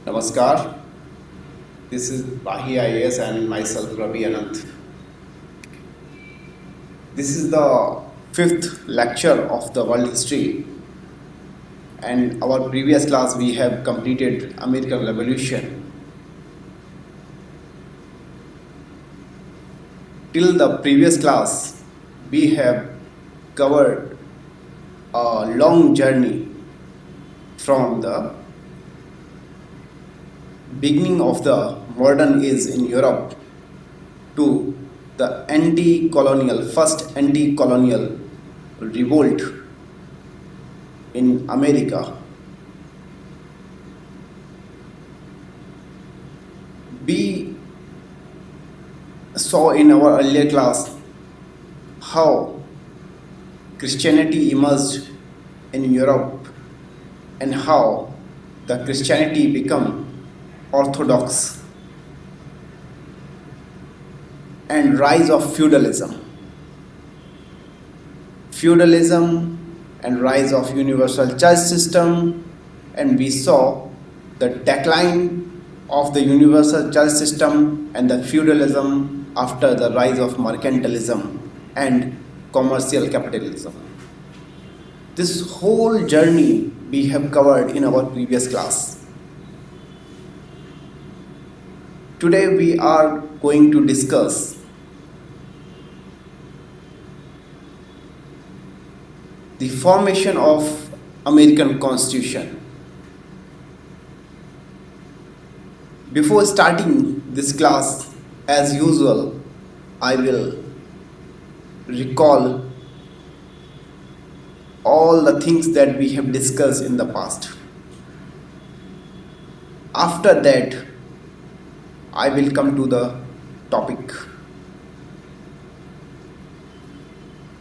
Namaskar. This is Bahi IAS and myself Ravi Anant. This is the fifth lecture of the world history, and our previous class we have completed American Revolution. Till the previous class, we have covered a long journey from the beginning of the modern age in Europe to the first anti-colonial revolt in America. We saw in our earlier class how Christianity emerged in Europe and how the Christianity became orthodox and rise of feudalism and rise of universal church system, and we saw the decline of the universal church system and the feudalism after the rise of mercantilism and commercial capitalism. This whole journey we have covered in our previous class. Today we are going to discuss the formation of American Constitution. Before starting this class, as usual, I will recall all the things that we have discussed in the past. After that, I will come to the topic.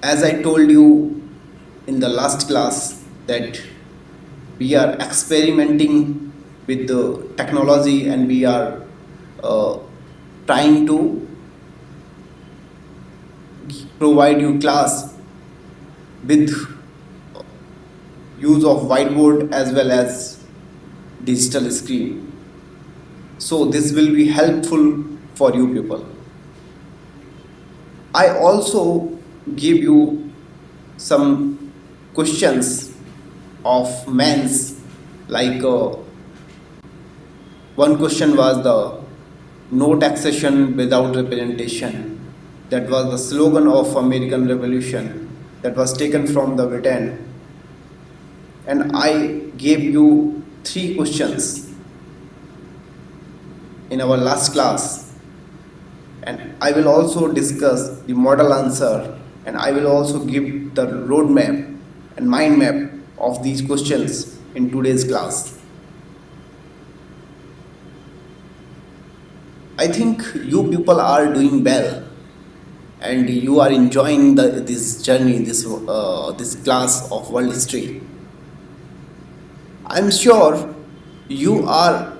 As I told you in the last class that we are experimenting with the technology and we are trying to provide you class with use of whiteboard as well as digital screen. So this will be helpful for you people. I also give you some questions of men's, like one question was the no taxation without representation. That was the slogan of American Revolution that was taken from the Britain. And I gave you 3 questions in our last class, and I will also discuss the model answer, and I will also give the roadmap and mind map of these questions in today's class. I think you people are doing well and you are enjoying this journey, this class of world history. I'm sure you are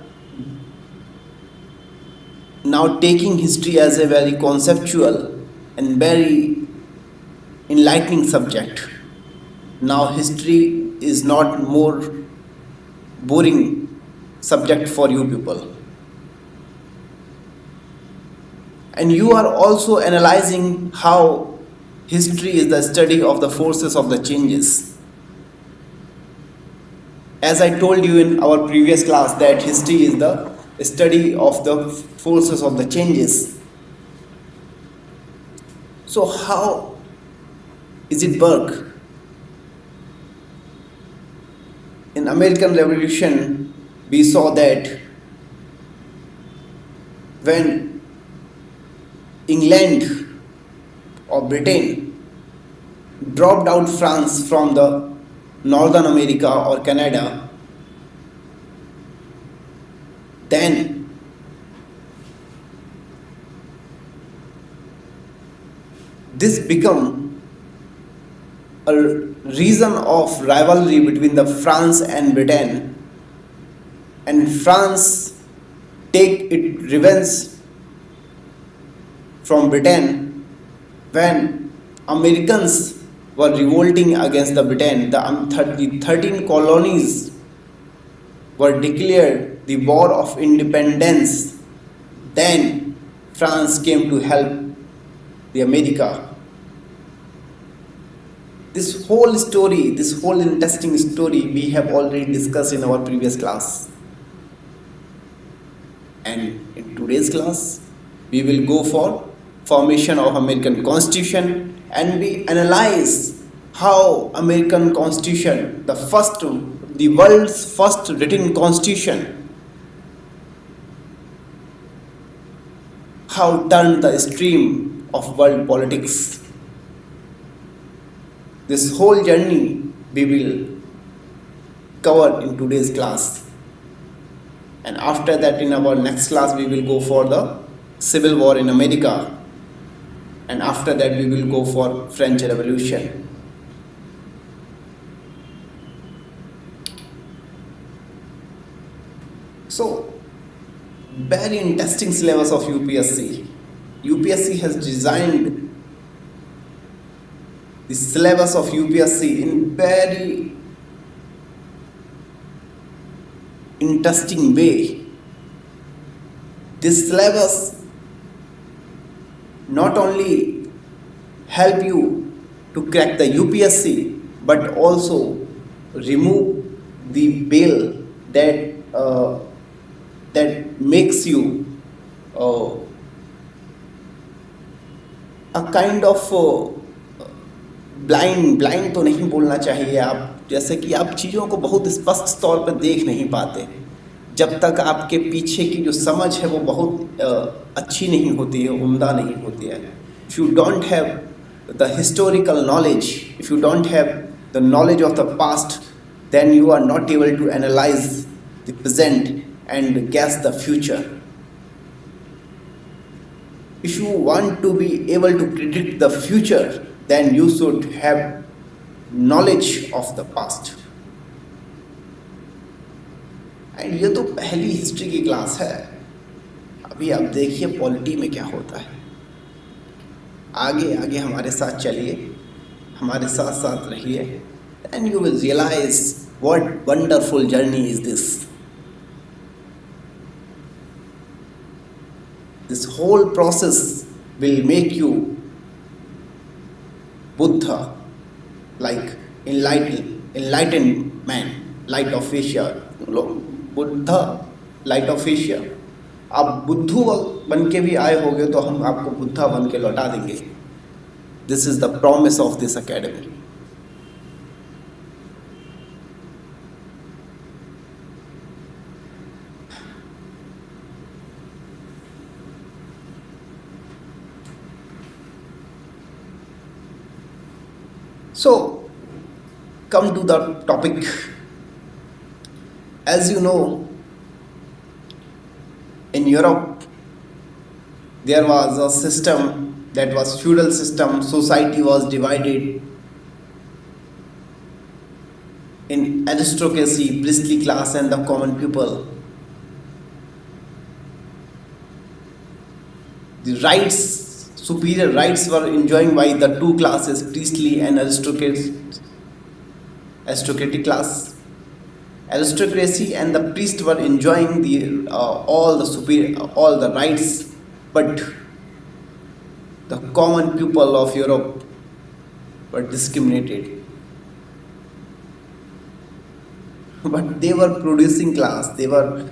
now taking history as a very conceptual and very enlightening subject. Now history is not more boring subject for you people. And you are also analyzing how history is the study of the forces of the changes. As I told you in our previous class that history is the study of the forces of the changes. So how is it work? In American Revolution, we saw that when England or Britain dropped out France from the Northern America or Canada, then this become a reason of rivalry between the France and Britain, and France take its revenge from Britain when Americans were revolting against the Britain. The 13 colonies were declared the war of independence, then France came to help the America. This whole story, this whole interesting story we have already discussed in our previous class. And in today's class, we will go for formation of American Constitution, and we analyze how American Constitution, the world's first written constitution, how turned the stream of world politics. This whole journey we will cover in today's class. And after that, in our next class, we will go for the Civil War in America. And after that, we will go for French Revolution. So, very interesting syllabus of UPSC. UPSC has designed the syllabus of UPSC in very interesting way. This syllabus not only help you to crack the UPSC, but also remove the veil that makes you a kind of blind तो नहीं बोलना चाहिए आप, जैसे कि आप चीज़ों को बहुत स्पष्ट तौर पर देख नहीं पाते जब तक आपके पीछे की जो समझ है वो बहुत अच्छी नहीं होती है, उम्दा नहीं होती है. If you don't have the historical knowledge, if you don't have the knowledge of the past, then you are not able to analyse the present and guess the future. If you want to be able to predict the future, then you should have knowledge of the past. And ये तो पहली history की class है. अभी आप देखिए polity में क्या होता है. आगे आगे हमारे साथ चलिए, हमारे साथ साथ रहिए, and you will realise what wonderful journey is this. This whole process will make you Buddha, like enlightened man, light of Asia. Buddha, light of Asia. आप बुद्धू बन के भी आए होगे तो हम आपको बुद्धा बन के लौटा देंगे. This is the promise of this academy. So, come to the topic. As you know, in Europe, there was a system that was feudal system. Society was divided in aristocracy, priestly class, and the common people. The rights, superior rights were enjoyed by the two classes, priestly and aristocratic class. Aristocracy and the priest were enjoying all the rights, but the common people of Europe were discriminated. But they were producing class. They were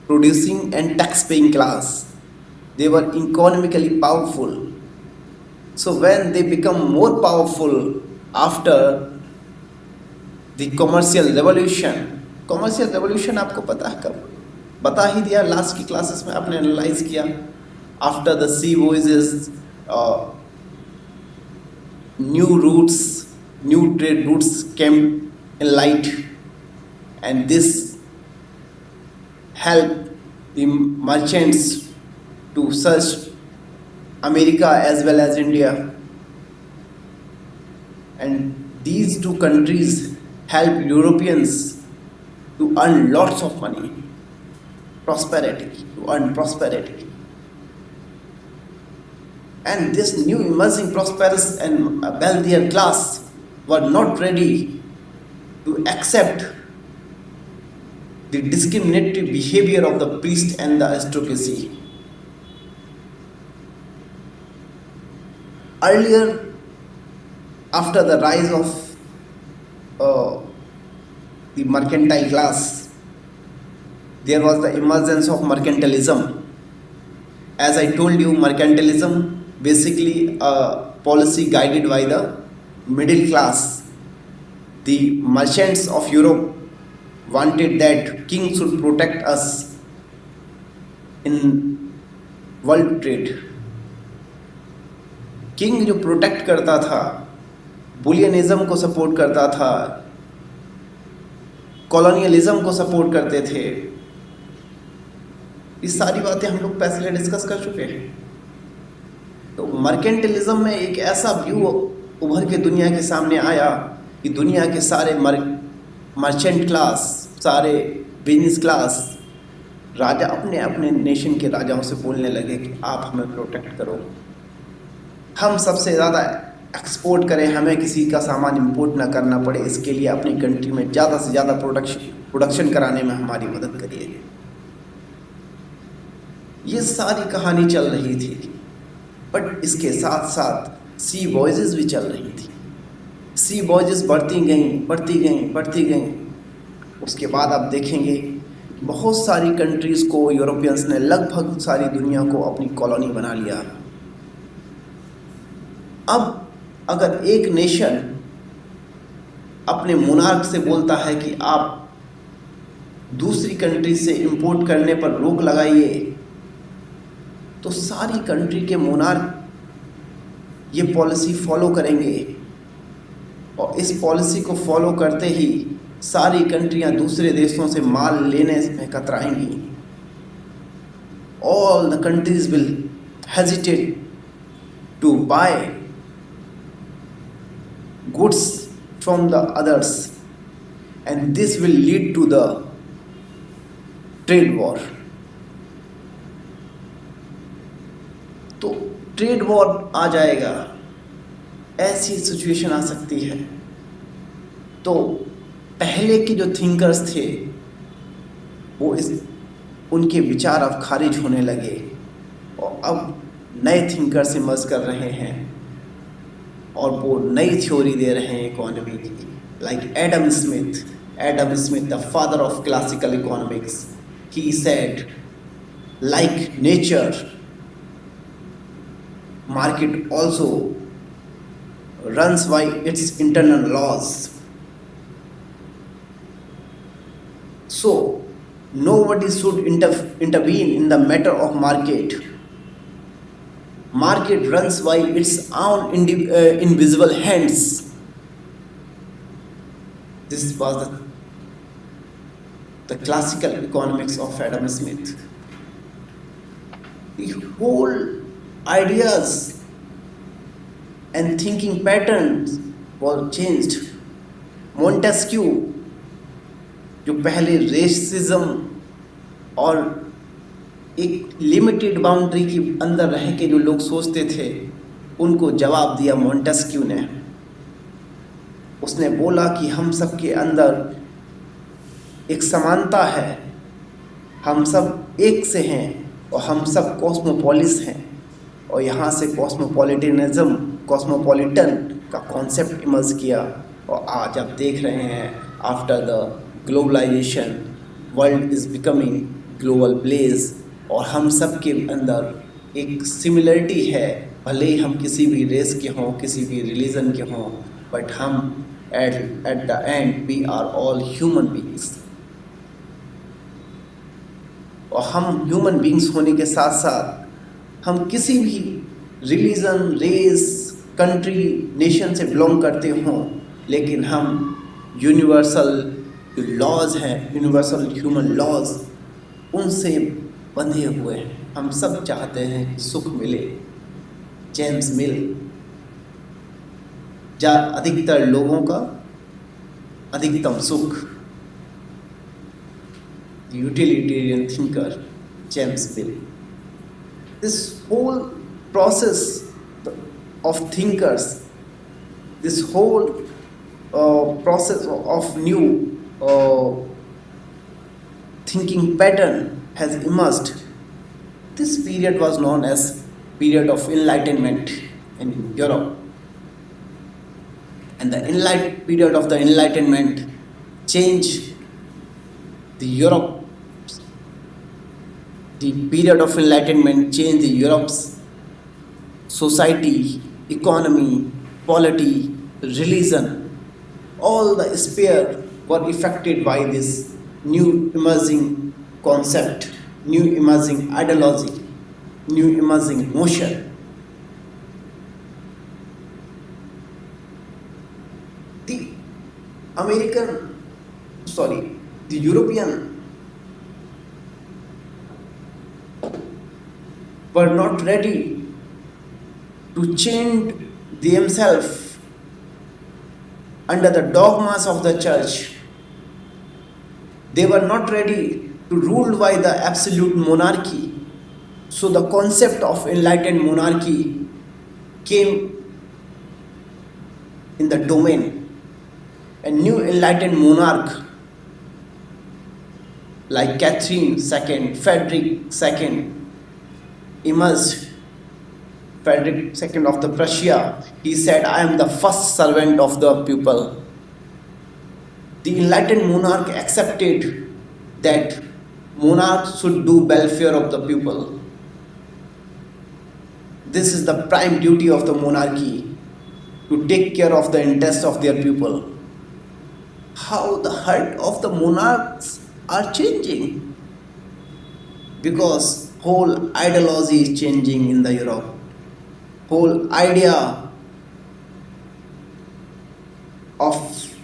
producing and tax-paying class. They were economically powerful. So when they become more powerful after the commercial revolution आपको पता है कब? बता ही दिया last की classes में, आपने analyse किया. After the sea voices, new trade routes came in light, and this helped the merchants to search America as well as India, and these two countries help Europeans to earn lots of money, prosperity. And this new emerging prosperous and wealthier class were not ready to accept the discriminatory behavior of the priest and the aristocracy. Earlier, after the rise of the mercantile class, there was the emergence of mercantilism. As I told you, mercantilism basically a policy guided by the middle class. The merchants of Europe wanted that king should protect us in world trade. King जो protect करता था, बुलियनिज्म को support करता था, colonialism को support करते थे, ये सारी बातें हम लोग पहले डिस्कस कर चुके हैं। तो मर्केंटिलिज्म में एक ऐसा व्यू उभर के दुनिया के सामने आया कि दुनिया के सारे मर्चेंट क्लास, सारे बिजनेस क्लास, राजा अपने अपने नेशन के राजाओं से बोलने लगे कि आप हमें प्रोटेक्ट करो, हम सबसे ज़्यादा एक्सपोर्ट करें, हमें किसी का सामान इंपोर्ट ना करना पड़े, इसके लिए अपनी कंट्री में ज़्यादा से ज़्यादा प्रोडक्शन कराने में हमारी मदद करिए। ये सारी कहानी चल रही थी, बट इसके साथ साथ सी वॉइसेस भी चल रही थी। सी वॉइसेस बढ़ती गई। उसके बाद आप देखेंगे बहुत सारी कंट्रीज़ को यूरोपियंस ने, लगभग सारी दुनिया को अपनी कॉलोनी बना लिया। अब अगर एक नेशन अपने मोनार्क से बोलता है कि आप दूसरी कंट्री से इंपोर्ट करने पर रोक लगाइए, तो सारी कंट्री के मोनार्क ये पॉलिसी फॉलो करेंगे, और इस पॉलिसी को फॉलो करते ही सारी कंट्रियां दूसरे देशों से माल लेने में कतराएंगी। All the countries will hesitate to buy goods from the others, and this will lead to the trade war. तो ट्रेड वॉर आ जाएगा, ऐसी सिचुएशन आ सकती है। तो पहले के जो थिंकर्स थे वो उनके विचार अब खारिज होने लगे, और अब नए थिंकर्स इमर्ज कर रहे हैं और वो नई थ्योरी दे रहे हैं इकोनॉमी की, like Adam Smith, the father of classical economics. He said, like nature, market also runs by its internal laws. So nobody should intervene in the matter of market. Market runs by its own invisible hands. This was the classical economics of Adam Smith. The whole ideas and thinking patterns were changed. Montesquieu, जो पहले racism और एक limited boundary के अंदर रह के जो लोग सोचते थे, उनको जवाब दिया मोंटेस्क्यू ने। उसने बोला कि हम सब के अंदर एक समानता है, हम सब एक से हैं और हम सब कॉस्मोपोलिस हैं, और यहाँ से कॉस्मोपॉलिटन का कॉन्सेप्ट इमर्ज किया। और आज आप देख रहे हैं, after the globalisation world is becoming global place, और हम सब के अंदर एक सिमिलरिटी है, भले ही हम किसी भी रेस के हों, किसी भी रिलीजन के हों, बट हम at the end we are all human beings. और हम ह्यूमन बीइंग्स होने के साथ साथ हम किसी भी रिलीजन, रेस, कंट्री, नेशन से बिलोंग करते हों, लेकिन हम यूनिवर्सल लॉज हैं, यूनिवर्सल ह्यूमन लॉज, उनसे बंधे हुए हैं। हम सब चाहते हैं कि सुख मिले, जेम्स मिल, जा अधिकतर लोगों का अधिकतम सुख। Utilitarian thinker James mill. This whole process of thinkers, this whole process of new thinking pattern has emerged. This period was known as period of enlightenment in Europe. And the period of the enlightenment changed the Europe. The period of enlightenment changed the Europe's society, economy, polity, religion. All the sphere were affected by this new emerging concept, new emerging ideology, new emerging motion. The the European were not ready to change themselves under the dogmas of the church. They were not ready to rule by the absolute monarchy. So the concept of enlightened monarchy came in the domain. A new enlightened monarch like Catherine II, Frederick II emerged. Frederick II of the Prussia, he said, I am the first servant of the people. The enlightened monarch accepted that monarchs should do welfare of the people. This is the prime duty of the monarchy, to take care of the interests of their people. How the heart of the monarchs are changing? Because whole ideology is changing in the Europe. Whole idea of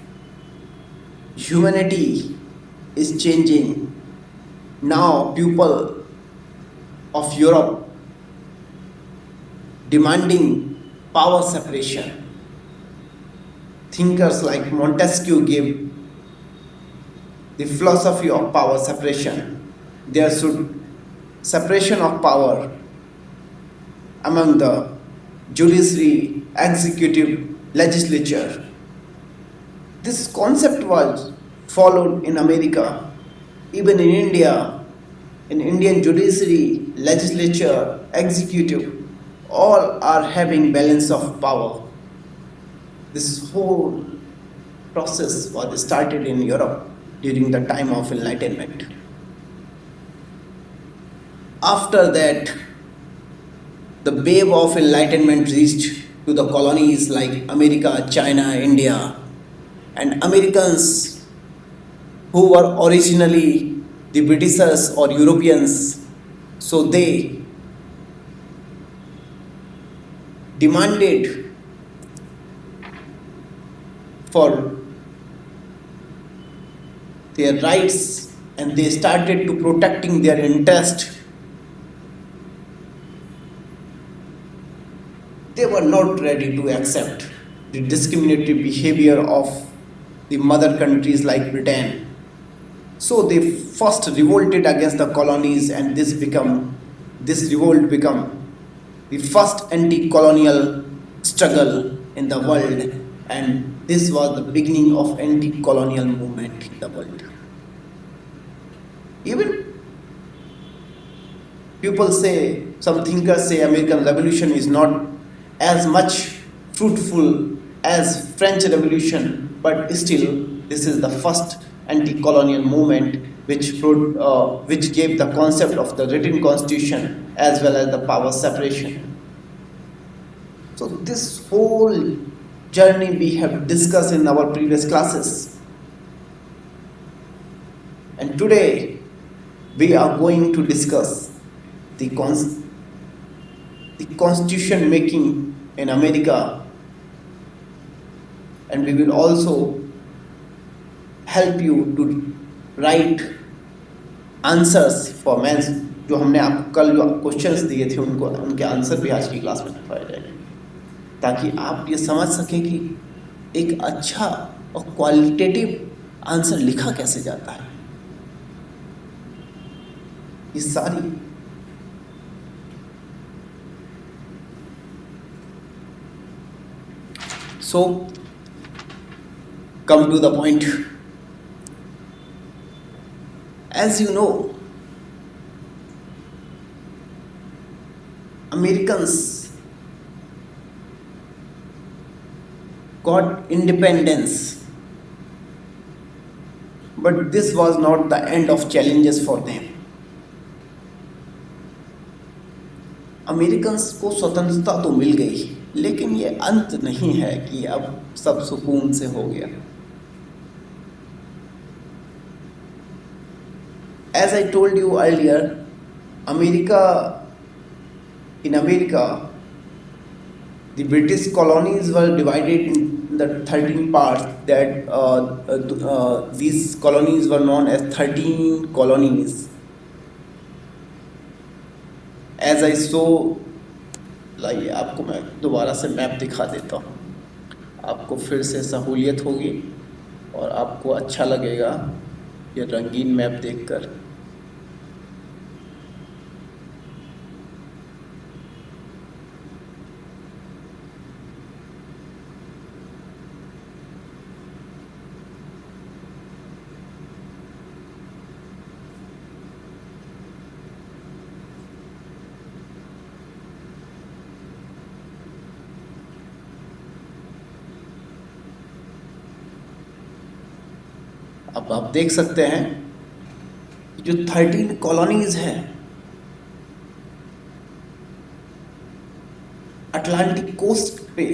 humanity is changing. Now people of Europe demanding power separation. Thinkers like Montesquieu gave the philosophy of power separation. There should separation of power among the judiciary, executive, legislature. This concept was followed in America, even in India, in Indian judiciary, legislature, executive, all are having balance of power. This whole process was started in Europe during the time of enlightenment. After that, the wave of enlightenment reached to the colonies like America, China, India, and Americans who were originally the Britishers or Europeans. So they demanded for their rights and they started to protecting their interest. They were not ready to accept the discriminatory behavior of the mother countries like Britain. So they first revolted against the colonies and this revolt became the first anti-colonial struggle in the world, and this was the beginning of anti-colonial movement in the world. Even people say, some thinkers say American Revolution is not as much fruitful as French Revolution, but still this is the first anti-colonial movement which gave the concept of the written constitution as well as the power separation. So this whole journey we have discussed in our previous classes. And today we are going to discuss the constitution making in America, and we will also help you to write answers for men. जो हमने आपको कल जो questions दिए थे उनके answer भी आज की क्लास में लिखवाए जाएंगे, ताकि आप ये समझ सकें कि एक अच्छा और क्वालिटेटिव आंसर लिखा कैसे जाता है. ये सारी come to the point. As you know, Americans got independence, but this was not the end of challenges for them. Americans को स्वतंत्रता तो मिल गई, लेकिन ये अंत नहीं है कि अब सब सुकून से हो गया. As I told you earlier, in America, the British colonies were divided in the 13 parts. That these colonies were known as 13 colonies. As I saw, लाइए आपको मैं दोबारा से मैप दिखा देता हूँ. आपको फिर से सहूलियत होगी और आपको अच्छा लगेगा ये रंगीन मैप देखकर. अब आप देख सकते हैं जो 13 कॉलोनीज हैं, अटलांटिक कोस्ट पे,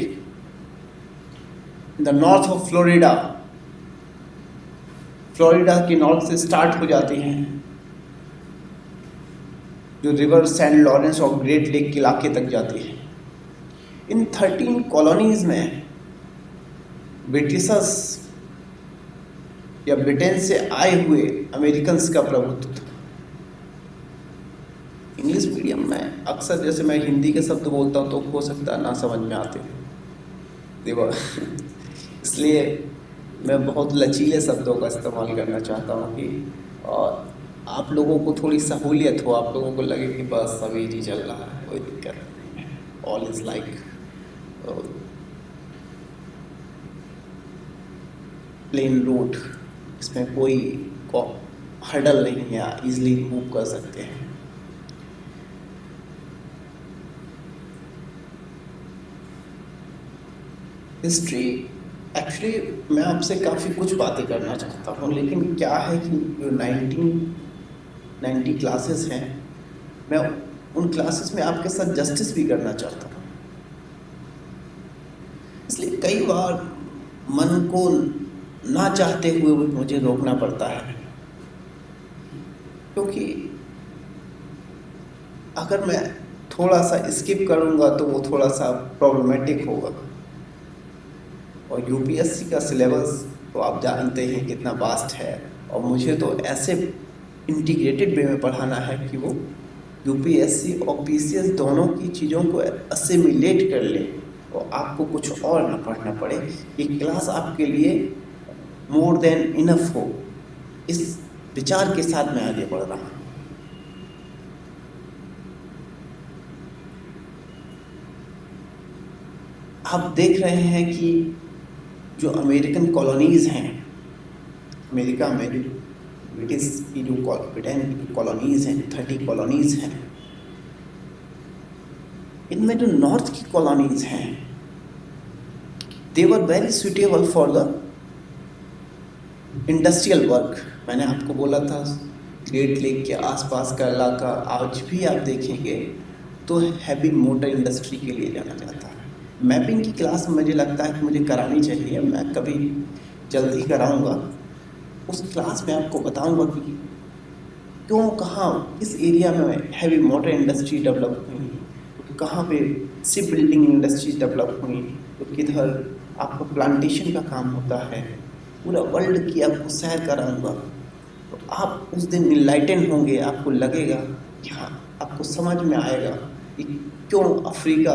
द नॉर्थ ऑफ फ्लोरिडा के नॉर्थ से स्टार्ट हो जाती हैं, जो रिवर सेंट लॉरेंस और ग्रेट लेक के इलाके तक जाती है. इन 13 कॉलोनीज में ब्रिटिशर्स या ब्रिटेन से आए हुए अमेरिकन्स का प्रभुत्व था. इंग्लिश मीडियम में अक्सर जैसे मैं हिंदी के शब्द बोलता हूँ तो हो सकता है ना समझ में आते देखो, इसलिए मैं बहुत लचीले शब्दों का इस्तेमाल करना चाहता हूँ कि और आप लोगों को थोड़ी सहूलियत हो, आप लोगों को लगे कि बस अभी जी चल रहा है, कोई दिक्कत नहीं है, all is like plain road, इसमें कोई हर्डल नहीं है, इजीली मूव कर सकते हैं. हिस्ट्री एक्चुअली मैं आपसे काफ़ी कुछ बातें करना चाहता हूँ, लेकिन क्या है कि जो 1990 क्लासेस हैं, मैं उन क्लासेस में आपके साथ जस्टिस भी करना चाहता हूँ. इसलिए कई बार मन को ना चाहते हुए भी मुझे रोकना पड़ता है, क्योंकि अगर मैं थोड़ा सा स्किप करूँगा तो वो थोड़ा सा प्रॉब्लमेटिक होगा. और यूपीएससी का सिलेबस तो आप जानते हैं कितना वास्ट है, और मुझे तो ऐसे इंटीग्रेटेड वे में पढ़ाना है कि वो यूपीएससी और पीसीएस दोनों की चीज़ों को असिमिलेट कर ले और आपको कुछ और ना पढ़ना पड़े. ये क्लास आपके लिए मोर देन इनफ हो, इस विचार के साथ मैं आगे बढ़ रहा हूँ. आप देख रहे हैं कि जो अमेरिकन कॉलोनीज़ हैं, अमेरिका में ब्रिटिश की जो ब्रिटेन की कॉलोनीज़ हैं, 30 कॉलोनीज़ हैं, इनमें जो नॉर्थ की कॉलोनीज़ हैं, they were very suitable for the industrial work. मैंने आपको बोला था ग्रेट लेक के आसपास का इलाका आज भी आप देखेंगे तो हैवी मोटर इंडस्ट्री के लिए जाना जाता है. मैपिंग की क्लास मुझे लगता है कि मुझे करानी चाहिए, मैं कभी जल्दी कराऊंगा. उस क्लास में आपको बताऊंगा कि क्यों, कहाँ, किस एरिया में हैवी मोटर इंडस्ट्री डेवलप हुई, तो कहाँ पे शिप बिल्डिंग इंडस्ट्री डेवलप हुई, तो किधर आपको प्लांटेशन का काम होता है. पूरा वर्ल्ड की आपको सैर कराऊंगा, तो आप उस दिन इनलाइटन होंगे. आपको लगेगा कि हाँ, आपको समझ में आएगा कि क्यों अफ्रीका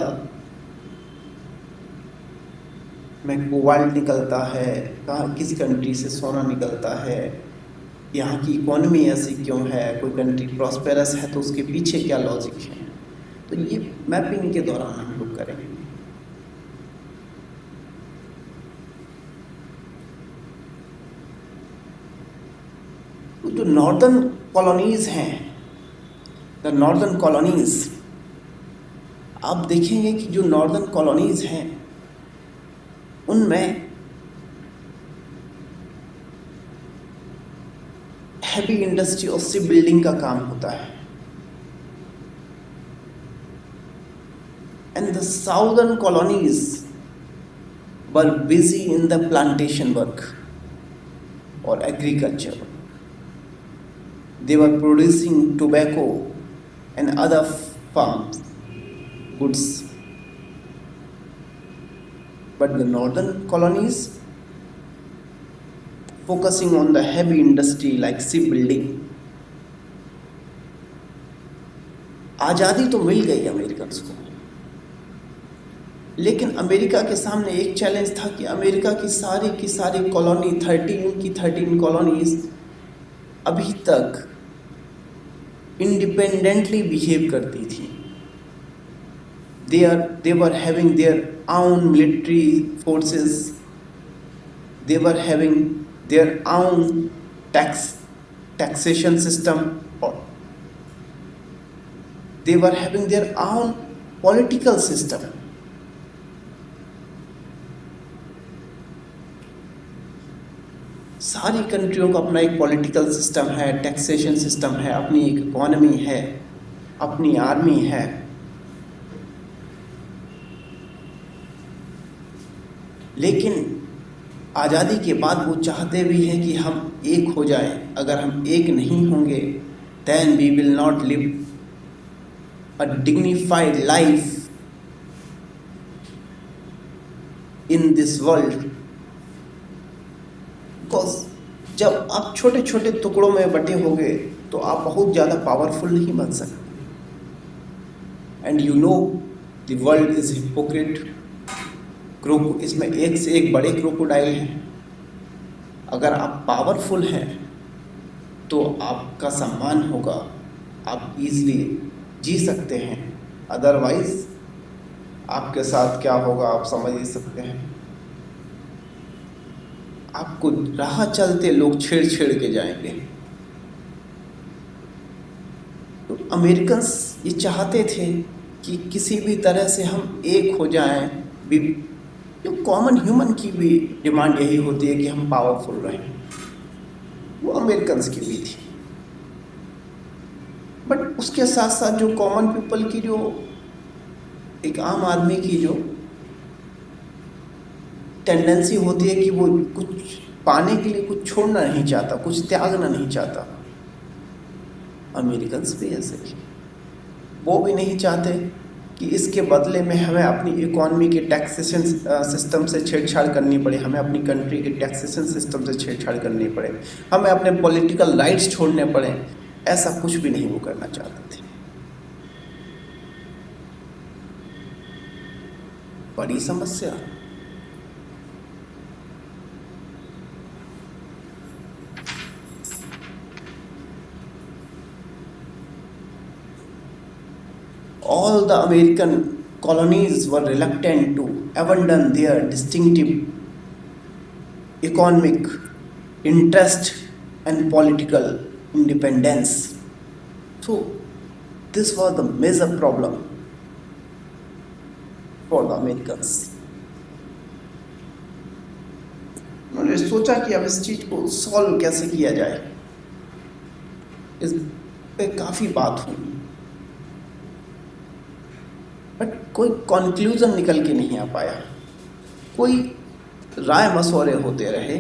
में कोबाल्ट निकलता है, कहाँ किस कंट्री से सोना निकलता है, यहाँ की इकोनॉमी ऐसी क्यों है, कोई कंट्री प्रॉस्पेरस है तो उसके पीछे क्या लॉजिक है. तो ये मैपिंग के दौरान हम लोग करेंगे. तो जो नॉर्दर्न कॉलोनीज हैं, द नॉर्दर्न कॉलोनीज, आप देखेंगे कि जो नॉर्दर्न कॉलोनीज हैं उनमें हैवी इंडस्ट्री और शिप बिल्डिंग का काम होता है। And the southern colonies were busy in the plantation work और agriculture. They were producing tobacco and other farm goods. But the northern colonies focusing on the heavy industry like shipbuilding. आज़ादी तो मिल गई American को, लेकिन America के सामने एक challenge था कि अमेरिका की सारी कॉलोनी 13 कॉलोनीज अभी तक इंडिपेंडेंटली बिहेव करती थी। they were having their own military forces, they were having their own taxation system, or they were having their own political system. सारी कंट्रियों का अपना एक पॉलिटिकल सिस्टम है, टैक्सेशन सिस्टम है, अपनी एक इकोनॉमी है, अपनी आर्मी है। लेकिन आज़ादी के बाद वो चाहते भी हैं कि हम एक हो जाएं। अगर हम एक नहीं होंगे then we will not live a dignified life in this world. Because जब आप छोटे छोटे टुकड़ों में बटे होंगे तो आप बहुत ज़्यादा पावरफुल नहीं बन सकते। And you know the world is hypocrite. इसमें एक से एक बड़े क्रोकोडाइल हैं। अगर आप पावरफुल हैं तो आपका सम्मान होगा, आप इजीली जी सकते हैं। अदरवाइज आपके साथ क्या होगा आप समझ ही सकते हैं। आपको राह चलते लोग छेड़ के जाएंगे। तो अमेरिकन्स ये चाहते थे कि किसी भी तरह से हम एक हो जाएं। जो कॉमन ह्यूमन की भी डिमांड यही होती है कि हम पावरफुल रहें, वो अमेरिकन्स की भी थी। बट उसके साथ साथ जो कॉमन पीपल की, जो एक आम आदमी की जो टेंडेंसी होती है कि वो कुछ पाने के लिए कुछ छोड़ना नहीं चाहता, कुछ त्यागना नहीं चाहता। अमेरिकन्स भी ऐसे ही, वो भी नहीं चाहते कि इसके बदले में हमें अपनी इकोनॉमी के टैक्सेशन सिस्टम से छेड़छाड़ करनी पड़े, हमें अपनी कंट्री के टैक्सेशन सिस्टम से छेड़छाड़ करनी पड़े, हमें अपने पॉलिटिकल राइट्स छोड़ने पड़े। ऐसा कुछ भी नहीं वो करना चाहते थे। बड़ी समस्या। All the American colonies were reluctant to abandon their distinctive economic interest and political independence. So this was the major problem for the Americans. उन्होंने सोचा कि अब इस चीज को सॉल्व कैसे किया जाए। इस पे काफी बात हुई, बट कोई कंक्लूजन निकल के नहीं आ पाया। कोई राय मशवरे होते रहे,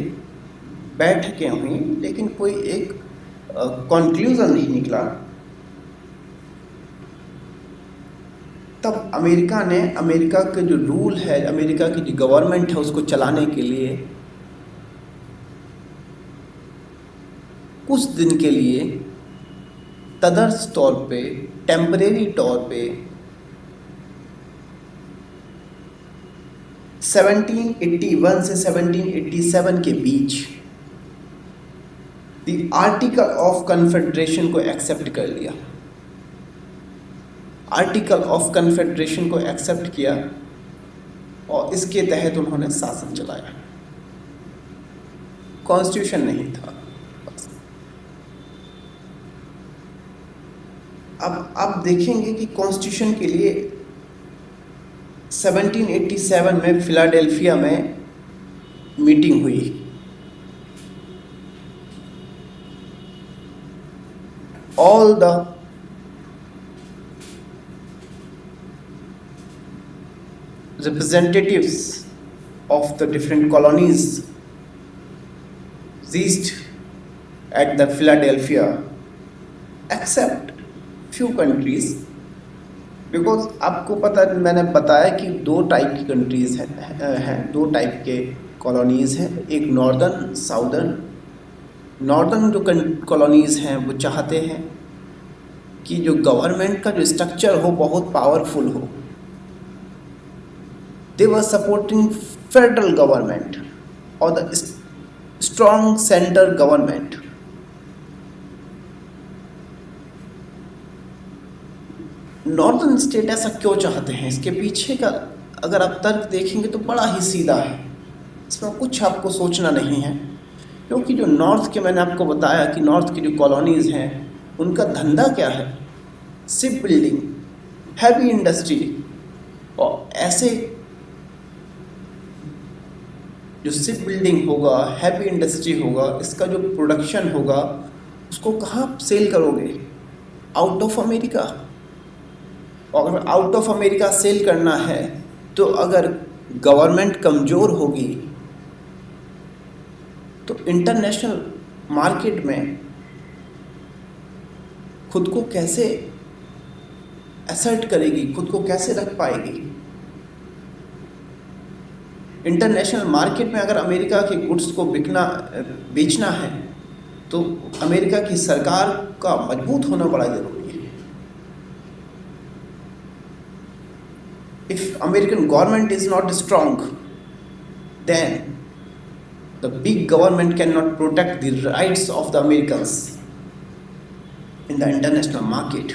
बैठकें हुई, लेकिन कोई एक कंक्लूजन नहीं निकला। तब अमेरिका के जो रूल है, अमेरिका की जो गवर्नमेंट है, उसको चलाने के लिए कुछ दिन के लिए तदर्स तौर पे, टेम्परेरी तौर पे 1781 से 1787 के बीच द आर्टिकल ऑफ कन्फेडरेशन को एक्सेप्ट कर लिया। आर्टिकल ऑफ कन्फेडरेशन को एक्सेप्ट किया और इसके तहत उन्होंने शासन चलाया। कॉन्स्टिट्यूशन नहीं था बस। अब आप देखेंगे कि कॉन्स्टिट्यूशन के लिए 1787 में फिलाडेल्फिया में मीटिंग हुई। All the representatives of the different colonies reached at the Philadelphia except few countries, because आपको पता, मैंने बताया कि दो टाइप की कंट्रीज हैं, दो टाइप के कॉलोनीज़ हैं, एक नॉर्दर्न साउदर्न। नॉर्दर्न जो कॉलोनीज़ हैं वो चाहते हैं कि जो गवर्नमेंट का जो स्ट्रक्चर हो बहुत पावरफुल हो। दे वर सपोर्टिंग फेडरल गवर्नमेंट और the strong centre government. Northern state ऐसा क्यों चाहते हैं, इसके पीछे का अगर आप तर्क देखेंगे तो बड़ा ही सीधा है, इसमें कुछ आपको सोचना नहीं है। क्योंकि जो नॉर्थ के, मैंने आपको बताया कि नॉर्थ की जो कॉलोनीज़ हैं उनका धंधा क्या है, शिप बिल्डिंग, हैवी इंडस्ट्री। और ऐसे जो शिप बिल्डिंग होगा, हैवी इंडस्ट्री होगा, इसका जो प्रोडक्शन होगा उसको कहाँ सेल करोगे? Out of America. और अगर आउट ऑफ अमेरिका सेल करना है तो अगर गवर्नमेंट कमज़ोर होगी तो इंटरनेशनल मार्केट में खुद को कैसे असर्ट करेगी, खुद को कैसे रख पाएगी? इंटरनेशनल मार्केट में अगर अमेरिका के गुड्स को बेचना है तो अमेरिका की सरकार का मजबूत होना बड़ा ज़रूरी है। If American government is not strong, then the big government can not protect the rights of the Americans in the international market.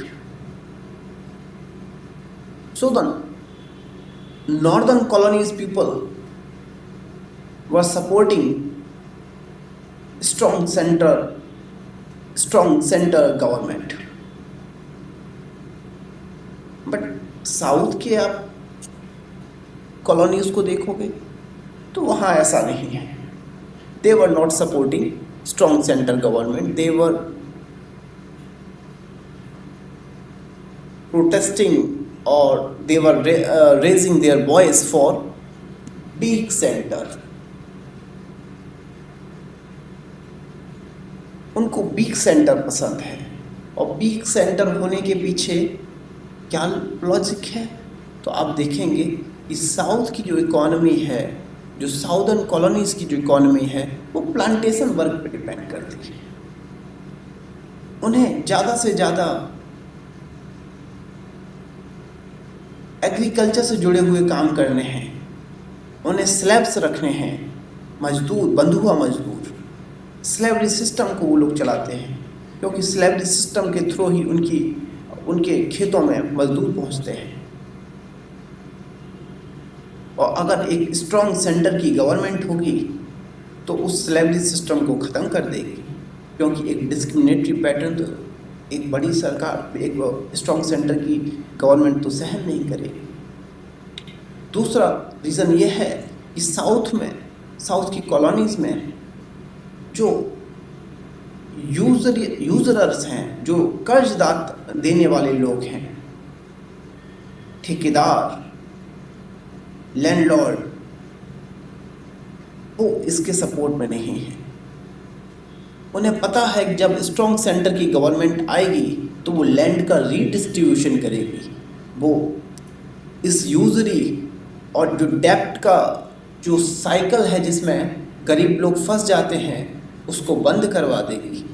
So the northern colonies people were supporting strong center government. But south के आप colonies को देखोगे तो वहाँ ऐसा नहीं है। They were not supporting strong center government. They were protesting or they were raising their voice for big center. उनको बिग सेंटर पसंद है। और बिग सेंटर होने के पीछे क्या लॉजिक है? तो आप देखेंगे कि साउथ की जो इकोनॉमी है, जो साउदर्न कॉलोनीज की जो इकोनॉमी है, वो प्लांटेशन वर्क पे डिपेंड करती है। उन्हें ज़्यादा से ज़्यादा एग्रीकल्चर से जुड़े हुए काम करने हैं, उन्हें स्लैब्स रखने हैं, मजदूर, बंधुआ मजदूर। स्लेवरी सिस्टम को वो लोग चलाते हैं, क्योंकि स्लेवरी सिस्टम के थ्रू ही उनके खेतों में मजदूर पहुंचते हैं। और अगर एक स्ट्रॉन्ग सेंटर की गवर्नमेंट होगी तो उस स्लेवरी सिस्टम को ख़त्म कर देगी, क्योंकि एक डिस्क्रिमिनेटरी पैटर्न तो एक बड़ी सरकार, एक स्ट्रॉन्ग सेंटर की गवर्नमेंट तो सहन नहीं करेगी। दूसरा रीज़न ये है कि साउथ की कॉलोनीज़ में जो यूजरर्स हैं, जो कर्जदात देने वाले लोग हैं, ठेकेदार, लैंडलॉर्ड, वो इसके सपोर्ट में नहीं है। उन्हें पता है कि जब स्ट्रॉन्ग सेंटर की गवर्नमेंट आएगी तो वो लैंड का रीडिस्ट्रीब्यूशन करेगी, वो इस यूजरी और जो डेप्ट का जो साइकिल है जिसमें गरीब लोग फंस जाते हैं उसको बंद करवा देगी।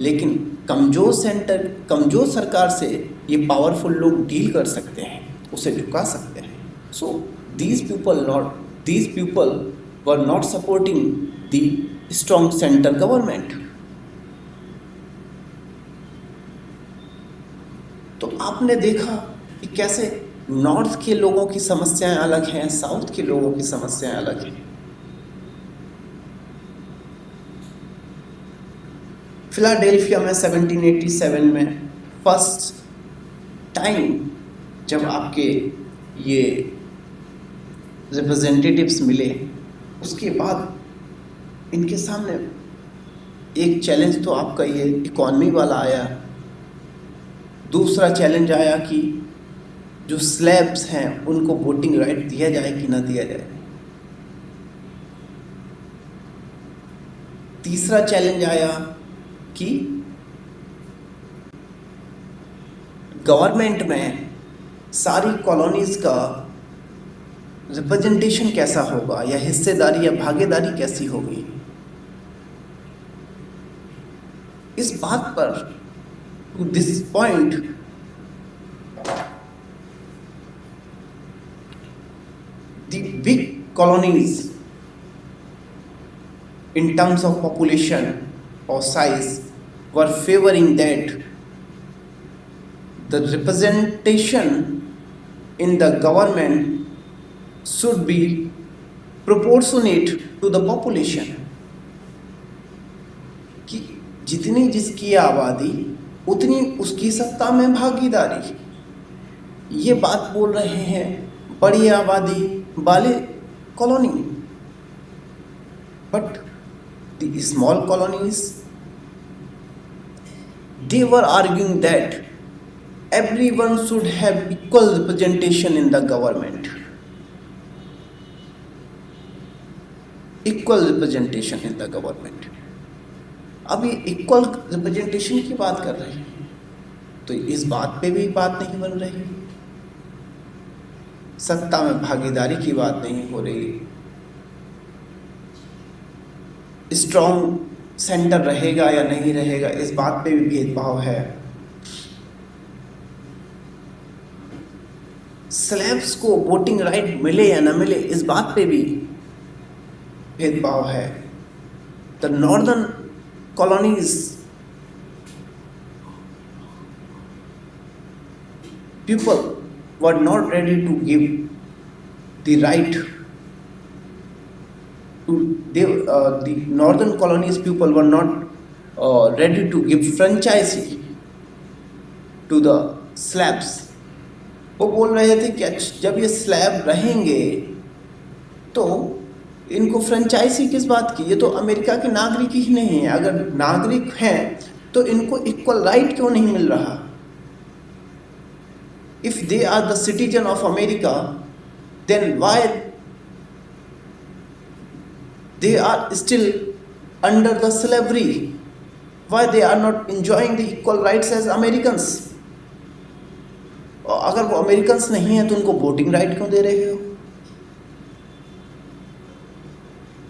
लेकिन कमज़ोर सरकार से ये पावरफुल लोग डील कर सकते हैं, उसे झुका सकते हैं। सो these people were not supporting the strong center government. तो आपने देखा कि कैसे नॉर्थ के लोगों की समस्याएं अलग हैं, साउथ के लोगों की समस्याएं अलग हैं। फिलाडेल्फिया में 1787 में फर्स्ट टाइम जब आपके ये रिप्रेजेंटेटिव्स मिले, उसके बाद इनके सामने एक चैलेंज तो आपका ये इकॉनमी वाला आया, दूसरा चैलेंज आया कि जो स्लैब्स हैं उनको वोटिंग राइट दिया जाए कि ना दिया जाए, तीसरा चैलेंज आया कि गवर्नमेंट में सारी कॉलोनीज का रिप्रेजेंटेशन कैसा होगा, या हिस्सेदारी या भागीदारी कैसी होगी। इस बात पर to this point the big colonies in terms of population or size were favoring that the representation in the government should be proportionate to the population, कि जितनी जिसकी आबादी उतनी उसकी सत्ता में भागीदारी। ये बात बोल रहे हैं बड़ी आबादी वाले colony, but the small colonies, they were arguing that everyone should have equal representation in the government, equal representation in the government। अब ये इक्वल रिप्रेजेंटेशन की बात कर रहे हैं, तो इस बात पे भी बात नहीं बन रही, सत्ता में भागीदारी की बात नहीं हो रही, स्ट्रॉन्ग सेंटर रहेगा या नहीं रहेगा इस बात पे भी भेदभाव है, स्लैब्स को वोटिंग राइट मिले या ना मिले इस बात पे भी भेदभाव है। The northern colonies people were not ready to give the right the northern colonies people were not ready to give franchise to the slabs। वो बोल रहे थे कि जब ये स्लैब रहेंगे तो इनको फ्रेंचाइजी किस बात की, ये तो अमेरिका के नागरिक ही नहीं है, अगर नागरिक हैं तो इनको इक्वल राइट क्यों नहीं मिल रहा। If they are the citizen of America then why they are still under the slavery, why they are not enjoying the equal rights as Americans। और अगर वो अमेरिकन्स नहीं है तो उनको वोटिंग राइट क्यों दे रहे हो।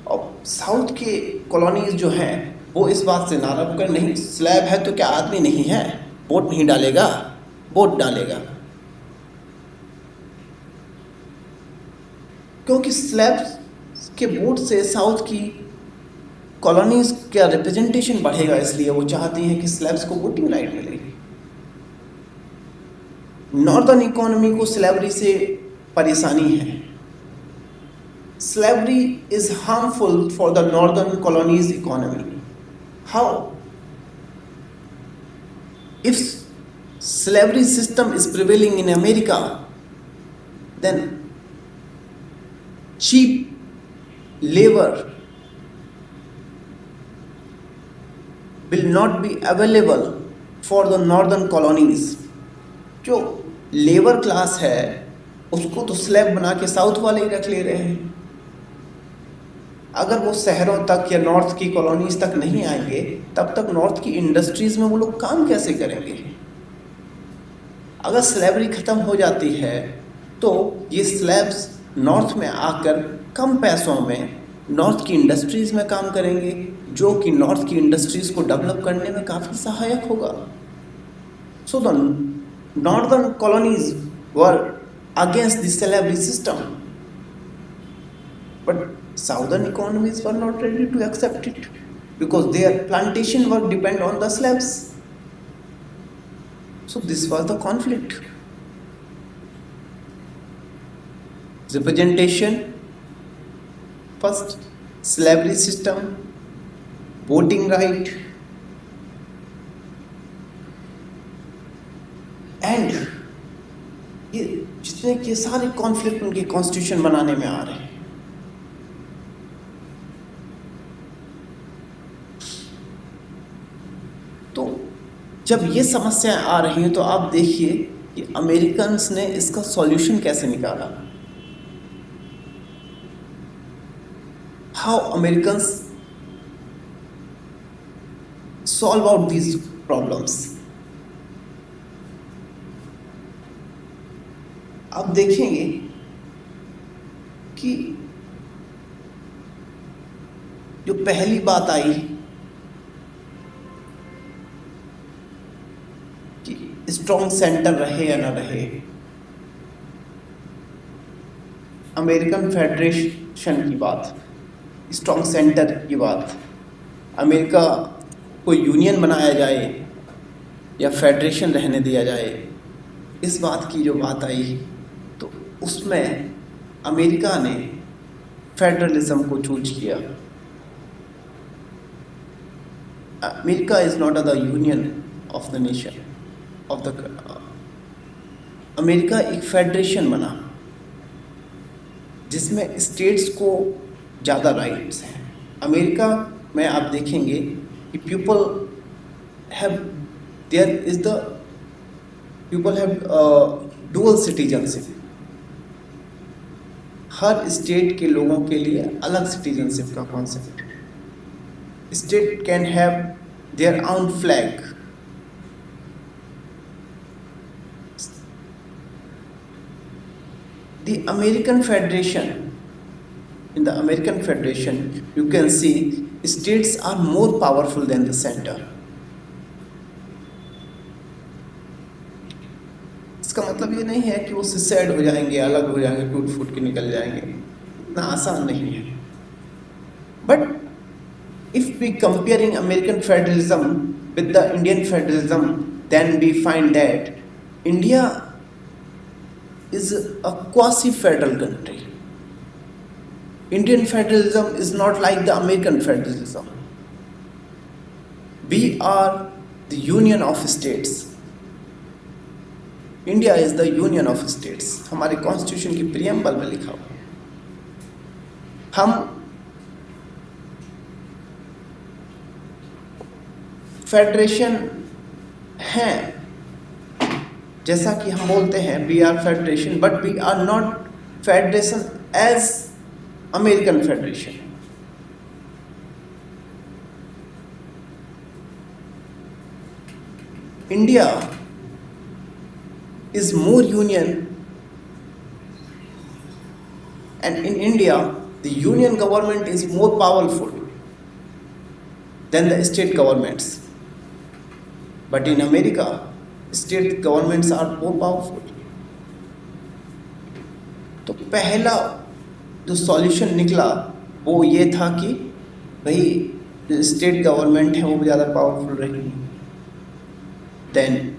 और साउथ के कॉलोनीज जो हैं वो इस बात से नाराज कर, नहीं स्लैब है तो क्या आदमी नहीं है, वोट नहीं डालेगा, वोट डालेगा, क्योंकि स्लैब के वोट से साउथ की कॉलोनीज का रिप्रेजेंटेशन बढ़ेगा, इसलिए वो चाहती हैं कि स्लैब्स को वोटिंग राइट मिलेगी। नॉर्दर्न इकोनॉमी को स्लेवरी से परेशानी है। Slavery is harmful for the northern colonies economy. How? If slavery system is prevailing in America, then cheap labor will not be available for the northern colonies। जो labour class है उसको तो slab बना के south वाले ही रख ले रहे हैं। अगर वो शहरों तक या नॉर्थ की कॉलोनीज तक नहीं आएंगे तब तक नॉर्थ की इंडस्ट्रीज में वो लोग काम कैसे करेंगे। अगर स्लैबरी ख़त्म हो जाती है तो ये स्लैब्स नॉर्थ में आकर कम पैसों में नॉर्थ की इंडस्ट्रीज़ में काम करेंगे, जो कि नॉर्थ की इंडस्ट्रीज़ को डेवलप करने में काफ़ी सहायक होगा। So the northern colonies were against the slavery system, but southern economies were not ready to accept it because their plantation work depend on the slaves. So this was the conflict. Representation, first slavery system, voting right, and ये सारे conflict उनके constitution बनाने में आ रहे हैं। तो जब ये समस्याएं आ रही हैं तो आप देखिए कि अमेरिकन्स ने इसका सॉल्यूशन कैसे निकाला। How Americans solve out these problems. आप देखेंगे कि जो पहली बात आई कि स्ट्रॉन्ग सेंटर रहे या ना रहे, अमेरिकन फेडरेशन की बात, स्ट्रॉन्ग सेंटर की बात, अमेरिका को यूनियन बनाया जाए या फेडरेशन रहने दिया जाए, इस बात की जो बात आई तो उसमें अमेरिका ने फेडरलिज्म को चूज किया। America is not the union of the nation of the, America एक फेडरेशन बना जिसमें स्टेट्स को ज़्यादा राइट्स हैं। अमेरिका में आप देखेंगे कि people have dual citizenship. Her state के लोगों के लिए अलग सिटीजनशिप का concept. State can have their own flag. The American Federation, in the American Federation, you can see states are more powerful than the center. इसका मतलब ये नहीं है कि वो सिसेड हो जाएंगे, अलग हो जाएंगे, टूट फूट के निकल जाएंगे, इतना आसान नहीं है। But if we comparing American federalism with the Indian federalism, then we find that India is a quasi-federal country. Indian federalism is not like the American federalism. We are the union of states. India is the union of states. हमारे constitution की preamble में लिखा हुआ। हम federation हैं, जैसा कि हम बोलते हैं we are federation, but we are not federation as American federation. India is more union, and in India the union government is more powerful than the state governments, but in America state governments are more powerful. तो पहला जो solution निकला वो ये था कि भाई जो स्टेट गवर्नमेंट है वो ज़्यादा पावरफुल रहेगी। देन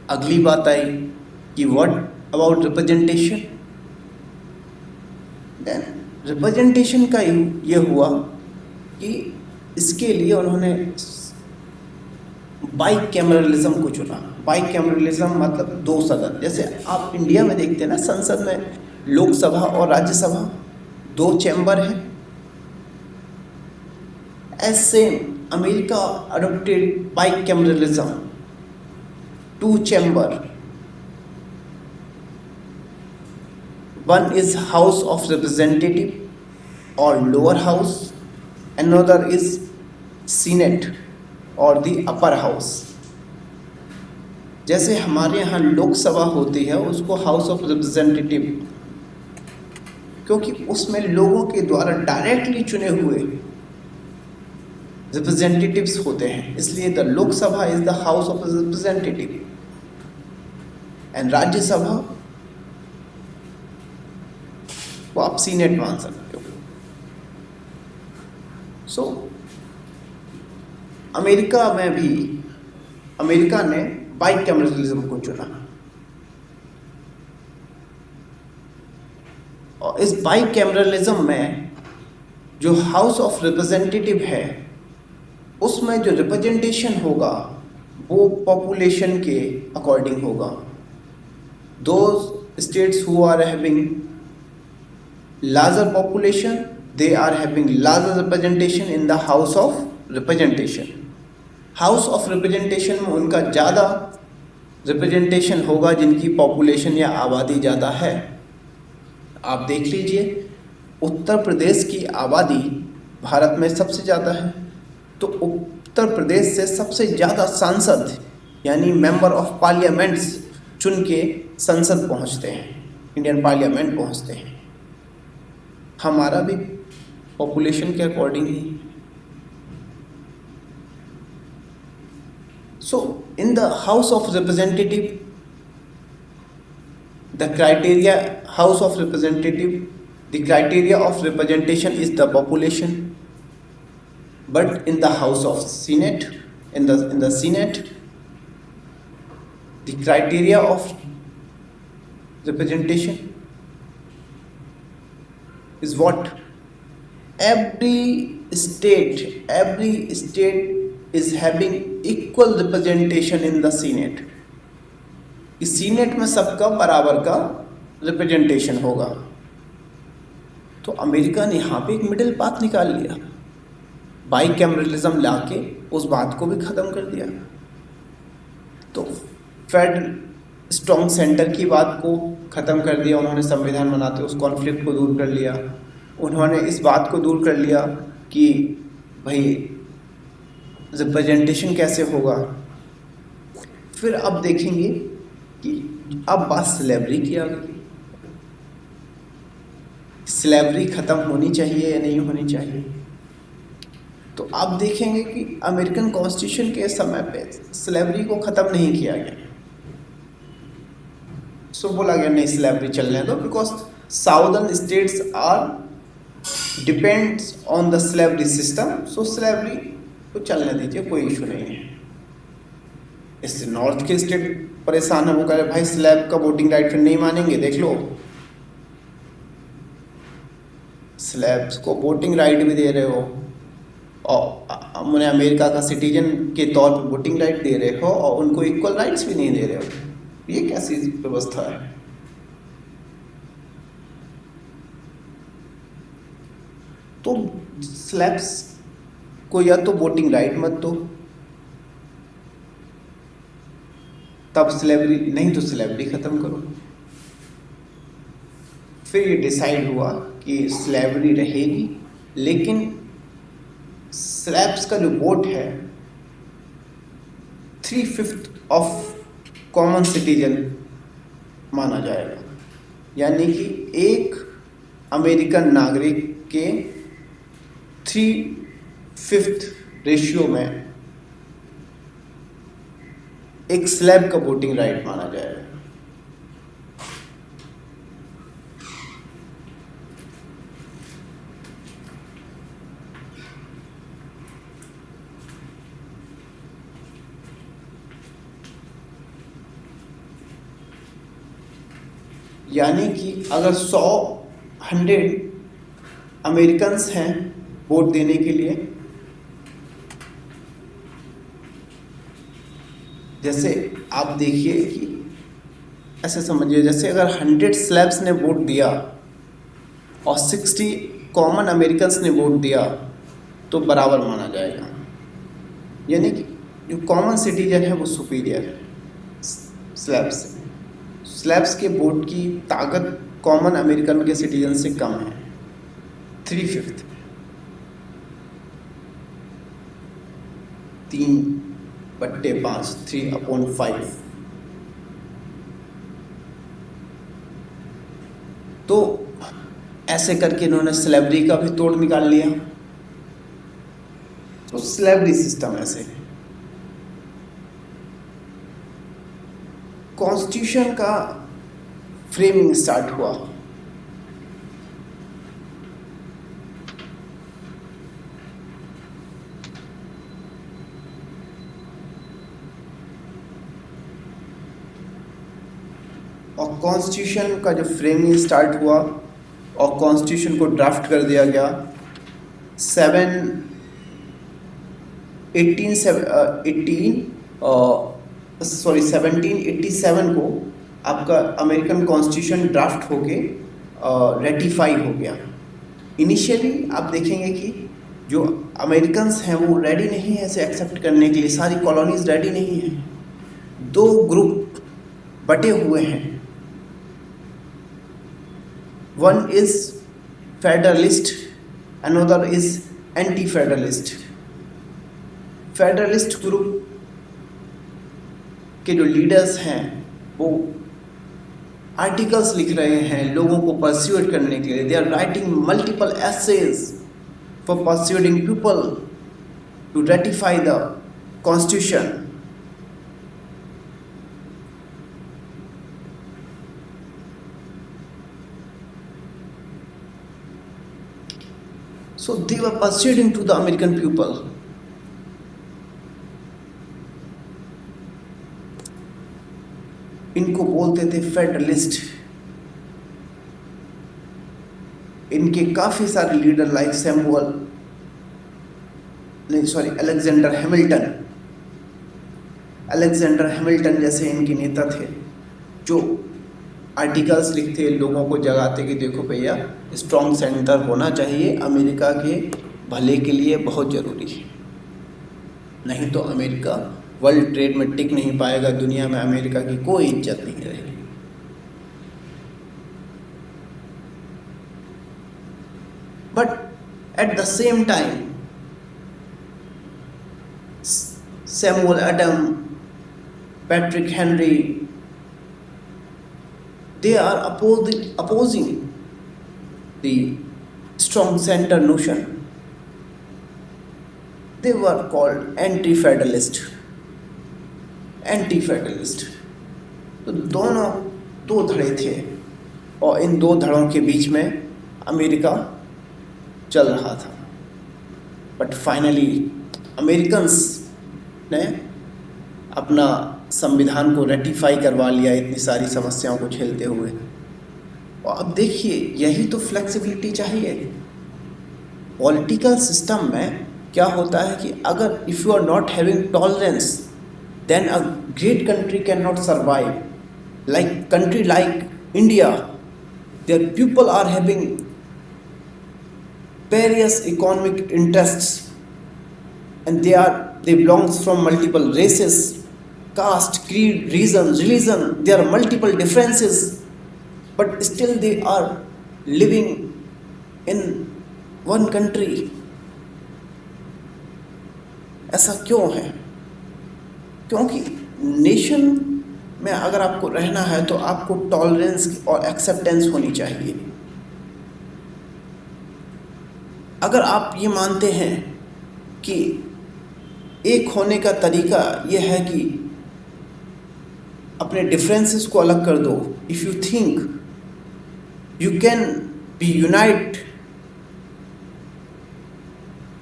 अगली बात आई कि what about representation. Then representation का ये हुआ कि इसके लिए उन्होंने बाइकैमरलिज्म को चुना। बाइकैमरलिज्म मतलब दो सदन, जैसे आप इंडिया में देखते हैं ना, संसद में लोकसभा और राज्यसभा दो चैम्बर है। As same America adopted bicameralism, two chamber. One is House of Representative or lower house, another is Senate or the upper house. जैसे हमारे यहाँ लोकसभा होती है उसको हाउस ऑफ रिप्रेजेंटेटिव, क्योंकि उसमें लोगों के द्वारा डायरेक्टली चुने हुए रिप्रेजेंटेटिव्स होते हैं, इसलिए the Lok Sabha is the house of representative and Rajya Sabha वो आप सीनेट मान सकते हो। सो अमेरिका में भी अमेरिका ने बाइकैमरलिज्म को चुना, और इस बाइकैमरलिज्म में जो हाउस ऑफ रिप्रेजेंटेटिव है उसमें जो रिप्रेजेंटेशन होगा वो पॉपुलेशन के अकॉर्डिंग होगा। those states who are having larger population, they are having larger representation in the House of Representation. House of representation में उनका ज़्यादा रिप्रेजेंटेशन होगा जिनकी पॉपुलेशन या आबादी ज़्यादा है. आप देख लीजिए, उत्तर प्रदेश की आबादी भारत में सबसे ज़्यादा है, तो उत्तर प्रदेश से सबसे ज़्यादा सांसद यानी मेंबर ऑफ पार्लियामेंट्स चुन के संसद पहुंचते हैं, इंडियन पार्लियामेंट पहुंचते हैं. हमारा भी पॉपुलेशन के according he. So in the House of Representative, the criteria of representation is the population. But in the House of Senate, in the Senate, the criteria of representation is what? Every state is having equal representation in the Senate. इस senate में सबका बराबर का representation होगा. तो America ने यहाँ पे एक मिडिल पाथ निकाल लिया, बाइकैमरलिज्म लाके उस बात को भी ख़त्म कर दिया. तो फेडरल स्ट्रॉन्ग सेंटर की बात को ख़त्म कर दिया उन्होंने संविधान बनाते, उस कॉन्फ्लिक्ट को दूर कर लिया. उन्होंने इस बात को दूर कर लिया कि भाई रिप्रेजेंटेशन कैसे होगा. फिर अब देखेंगे कि अब बात स्लेवरी की आ गई. स्लेवरी ख़त्म होनी चाहिए या नहीं होनी चाहिए. तो आप देखेंगे कि अमेरिकन कॉन्स्टिट्यूशन के समय पे स्लेवरी को ख़त्म नहीं किया गया. सो बोला गया नहीं स्लेवरी चलने दो, because southern states are depends on the slavery system. So slavery को चलने दीजिए, कोई इशू नहीं है. इससे नॉर्थ के स्टेट परेशान है, वो कह रहे भाई स्लैब का वोटिंग राइट फिर नहीं मानेंगे. देख लो, स्लैब्स को वोटिंग राइट भी दे रहे हो और उन्हें अमेरिका का सिटीजन के तौर पर वोटिंग राइट दे रहे हो और उनको इक्वल राइट्स भी नहीं दे रहे हो. ये कैसी व्यवस्था है. तो स्लैब्स को या तो वोटिंग राइट मत दो, तब स्लेवरी, नहीं तो स्लेवरी ख़त्म करो. फिर ये डिसाइड हुआ कि स्लेवरी रहेगी, लेकिन स्लैब्स का जो वोट है 3/5 ऑफ कॉमन सिटीजन माना जाएगा. यानी कि एक अमेरिकन नागरिक के 3/5 रेशियो में एक स्लैब का वोटिंग राइट माना जाएगा. यानी कि अगर 100 अमेरिकन्स हैं वोट देने के लिए, जैसे आप देखिए कि ऐसे समझिए जैसे अगर 100 स्लैब्स ने वोट दिया और 60 कॉमन अमेरिकन्स ने वोट दिया तो बराबर माना जाएगा. यानी कि जो कॉमन सिटीजन है वो सुपीरियर है स्लैब्स से. स्लैब्स के वोट की ताकत कॉमन अमेरिकन के सिटीजन से कम है 3/5. 3/5 3/5. तो ऐसे करके इन्होंने स्लेवरी का भी तोड़ निकाल लिया. तो स्लेवरी सिस्टम ऐसे है. कॉन्स्टिट्यूशन का फ्रेमिंग स्टार्ट हुआ और कॉन्स्टिट्यूशन का जो फ्रेमिंग स्टार्ट हुआ और कॉन्स्टिट्यूशन को ड्राफ्ट कर दिया गया 1787 को आपका अमेरिकन कॉन्स्टिट्यूशन ड्राफ्ट होके रेटिफाई हो गया। इनिशियली आप देखेंगे कि जो अमेरिकन्स हैं वो रेडी नहीं है इसे एक्सेप्ट करने के लिए, सारी कॉलोनीज रेडी नहीं हैं। दो ग्रुप बटे हुए हैं, one is federalist, another is anti federalist. Federalist group के जो लीडर्स हैं वो आर्टिकल्स लिख रहे हैं लोगों को परस्यूड करने के लिए। They are writing multiple essays for persuading people to ratify the constitution. So they were persuading to the American people. इनको बोलते थे फेडरलिस्ट। इनके काफी सारे leader like Alexander Hamilton. Alexander Hamilton जैसे इनके नेता थे जो आर्टिकल्स लिखते, लोगों को जगाते कि देखो भैया स्ट्रॉन्ग सेंटर होना चाहिए, अमेरिका के भले के लिए बहुत ज़रूरी है, नहीं तो अमेरिका वर्ल्ड ट्रेड में टिक नहीं पाएगा, दुनिया में अमेरिका की कोई इज्जत नहीं रहेगी। But at the same time Samuel Adam, Patrick Henry, they are opposing the strong center notion. They were called anti-federalist. तो दोनों दो धड़े थे और इन दो धड़ों के बीच में अमेरिका चल रहा था। बट फाइनली अमेरिकन्स ने अपना संविधान को रेटिफाई करवा लिया इतनी सारी समस्याओं को झेलते हुए। और अब देखिए यही तो फ्लेक्सिबिलिटी चाहिए। पॉलिटिकल सिस्टम में क्या होता है कि अगर if you are not having tolerance then a great country can not survive. Like country like India, there people are having various economic interests and they belongs from multiple races, caste, creed, reason, religion. There are multiple differences, but still they are living in one country. ऐसा क्यों है? क्योंकि nation में अगर आपको रहना है तो आपको टॉलरेंस और एक्सेप्टेंस होनी चाहिए। अगर आप ये मानते हैं कि एक होने का तरीका यह है कि अपने डिफरेंसेस को अलग कर दो, if you think you can be unite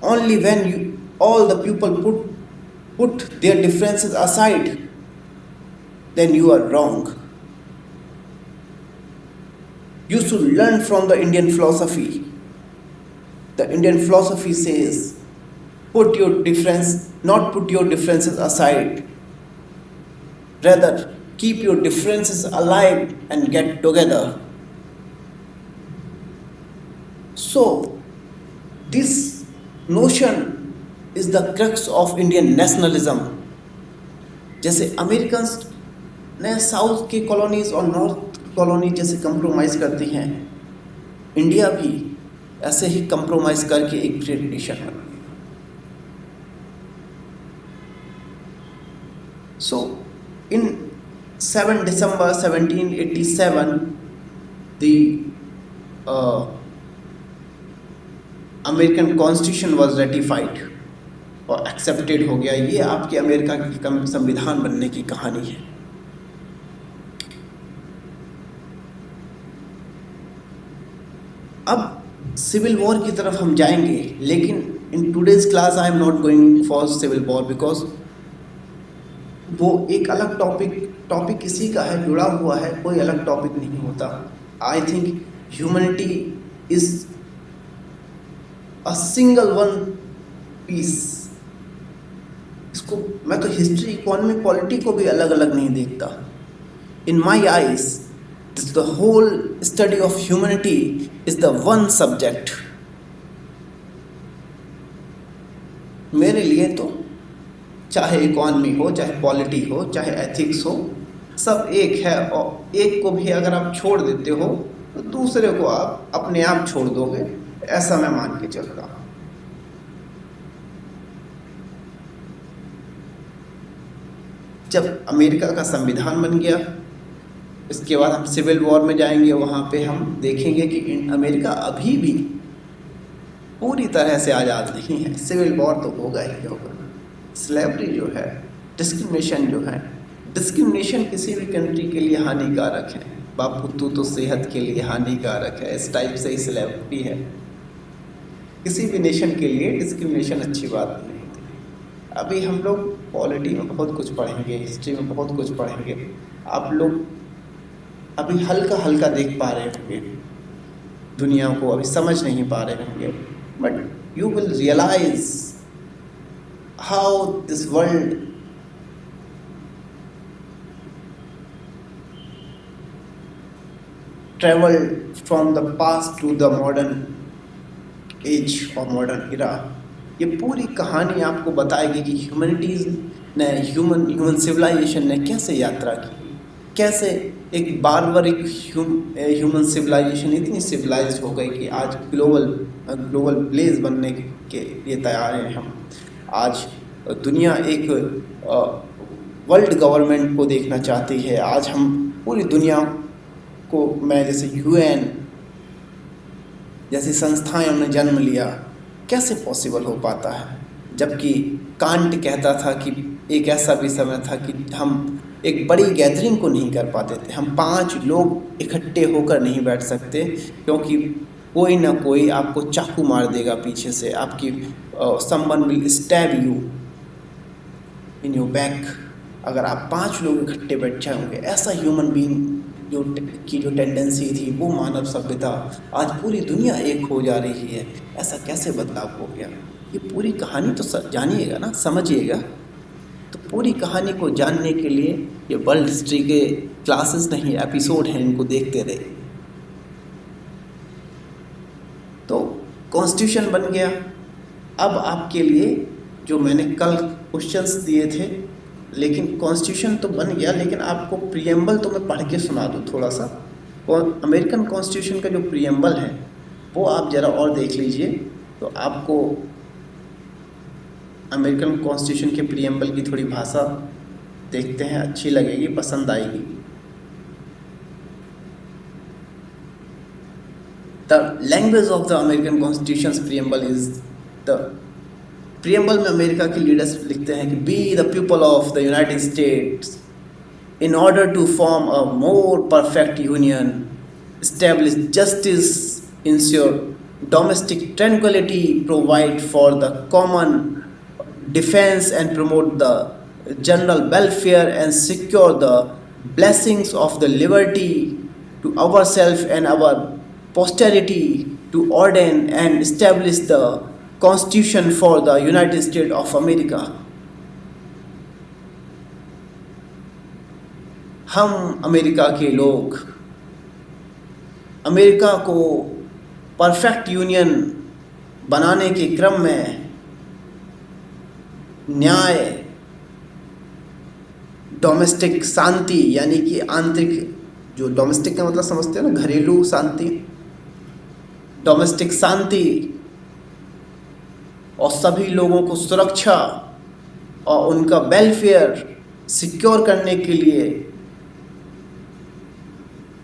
only when you all the people put their differences aside, then you are wrong. You should learn from the Indian philosophy. The Indian philosophy says put your differences aside, rather keep your differences alive and get together. So this notion is the crux of Indian nationalism. जैसे Americans ने south की colonies और north colony जैसे compromise करती हैं, India भी ऐसे ही compromise करके एक ग्रेट नेशन बन गया। So in 7 December 1787 the American Constitution was ratified और एक्सेप्टेड हो गया। ये आपके अमेरिका की संविधान बनने की कहानी है। अब सिविल वॉर की तरफ हम जाएंगे, लेकिन in today's class I am not going for civil war because वो एक अलग टॉपिक इसी का है, जुड़ा हुआ है, कोई अलग टॉपिक नहीं होता। I think humanity is a single one piece. इसको मैं तो हिस्ट्री, इकोनॉमी, पॉलिटी को भी अलग अलग नहीं देखता। In my eyes, the whole study of humanity is the one subject. मेरे लिए तो चाहे इकॉनमी हो, चाहे पॉलिटी हो, चाहे एथिक्स हो, सब एक है, और एक को भी अगर आप छोड़ देते हो तो दूसरे को आप अपने आप छोड़ दोगे, ऐसा मैं मान के चलता हूँ। जब अमेरिका का संविधान बन गया, इसके बाद हम सिविल वॉर में जाएंगे, वहाँ पे हम देखेंगे कि अमेरिका अभी भी पूरी तरह से आज़ाद नहीं है। सिविल वॉर तो होगा ही होगा। स्लेवरी जो है, डिस्क्रिमिनेशन जो है, डिस्क्रिमिनेशन किसी भी कंट्री के लिए हानिकारक है। बापू तू तो सेहत के लिए हानिकारक है, इस टाइप से ही स्लेवरी है। किसी भी नेशन के लिए डिस्क्रिमिनेशन अच्छी बात नहीं थी। अभी हम लोग पॉलिटी में बहुत कुछ पढ़ेंगे, हिस्ट्री में बहुत कुछ पढ़ेंगे, आप लोग अभी हल्का हल्का देख पा रहे होंगे, दुनिया को अभी समझ नहीं पा रहे होंगे, but you will realise how this world traveled from the past to the modern age or modern era। ये पूरी कहानी आपको बताएगी कि ह्यूमैनिटीज़ ने, ह्यूमन सिविलाइजेशन ने कैसे यात्रा की, कैसे एक बारबरिक ह्यूमन सिविलाइजेशन इतनी सिविलाइज्ड हो गई कि आज ग्लोबल विलेज बनने के लिए तैयार हैं हम। आज दुनिया एक वर्ल्ड गवर्नमेंट को देखना चाहती है। आज हम पूरी दुनिया को मैं जैसे यूएन जैसी संस्थाएं हमने जन्म लिया, कैसे पॉसिबल हो पाता है? जबकि कांट कहता था कि एक ऐसा भी समय था कि हम एक बड़ी गैदरिंग को नहीं कर पाते थे। हम 5 लोग इकट्ठे होकर नहीं बैठ सकते, क्योंकि कोई ना कोई आपको चाकू मार देगा पीछे से, आपकी someone will stab you in your back अगर आप 5 लोग इकट्ठे बैठ जाओगे। ऐसा ह्यूमन बीइंग की जो टेंडेंसी थी, वो मानव सभ्यता, आज पूरी दुनिया एक हो जा रही है। ऐसा कैसे बदलाव हो गया? ये पूरी कहानी तो जानिएगा ना, समझिएगा। तो पूरी कहानी को जानने के लिए ये वर्ल्ड हिस्ट्री के क्लासेस नहीं, एपिसोड हैं, इनको देखते रहे। तो कॉन्स्टिट्यूशन बन गया। अब आपके लिए जो मैंने कल क्वेश्चंस दिए थे, लेकिन कॉन्स्टिट्यूशन तो बन गया, लेकिन आपको प्रीएम्बल तो मैं पढ़ के सुना दूँ थोड़ा सा। अमेरिकन कॉन्स्टिट्यूशन का जो प्रीएम्बल है वो आप ज़रा और देख लीजिए, तो आपको अमेरिकन कॉन्स्टिट्यूशन के प्रीएम्बल की थोड़ी भाषा देखते हैं, अच्छी लगेगी, पसंद आएगी। The language of the American constitution preamble is the preamble में अमेरिका के लीडर्स लिखते हैं कि we the people of the United States in order to form a more perfect union, establish justice, ensure domestic tranquility, provide for the common defense and promote the general welfare, and secure the blessings of the liberty to ourselves and our posterity, to ordain and establish the Constitution for the United States of America। हम America के लोग America को perfect union बनाने के क्रम में न्याय, domestic शांति, यानी कि आंतरिक, जो डोमेस्टिक का मतलब समझते हो ना, घरेलू शांति, डोमेस्टिक शांति, और सभी लोगों को सुरक्षा और उनका वेलफेयर सिक्योर करने के लिए,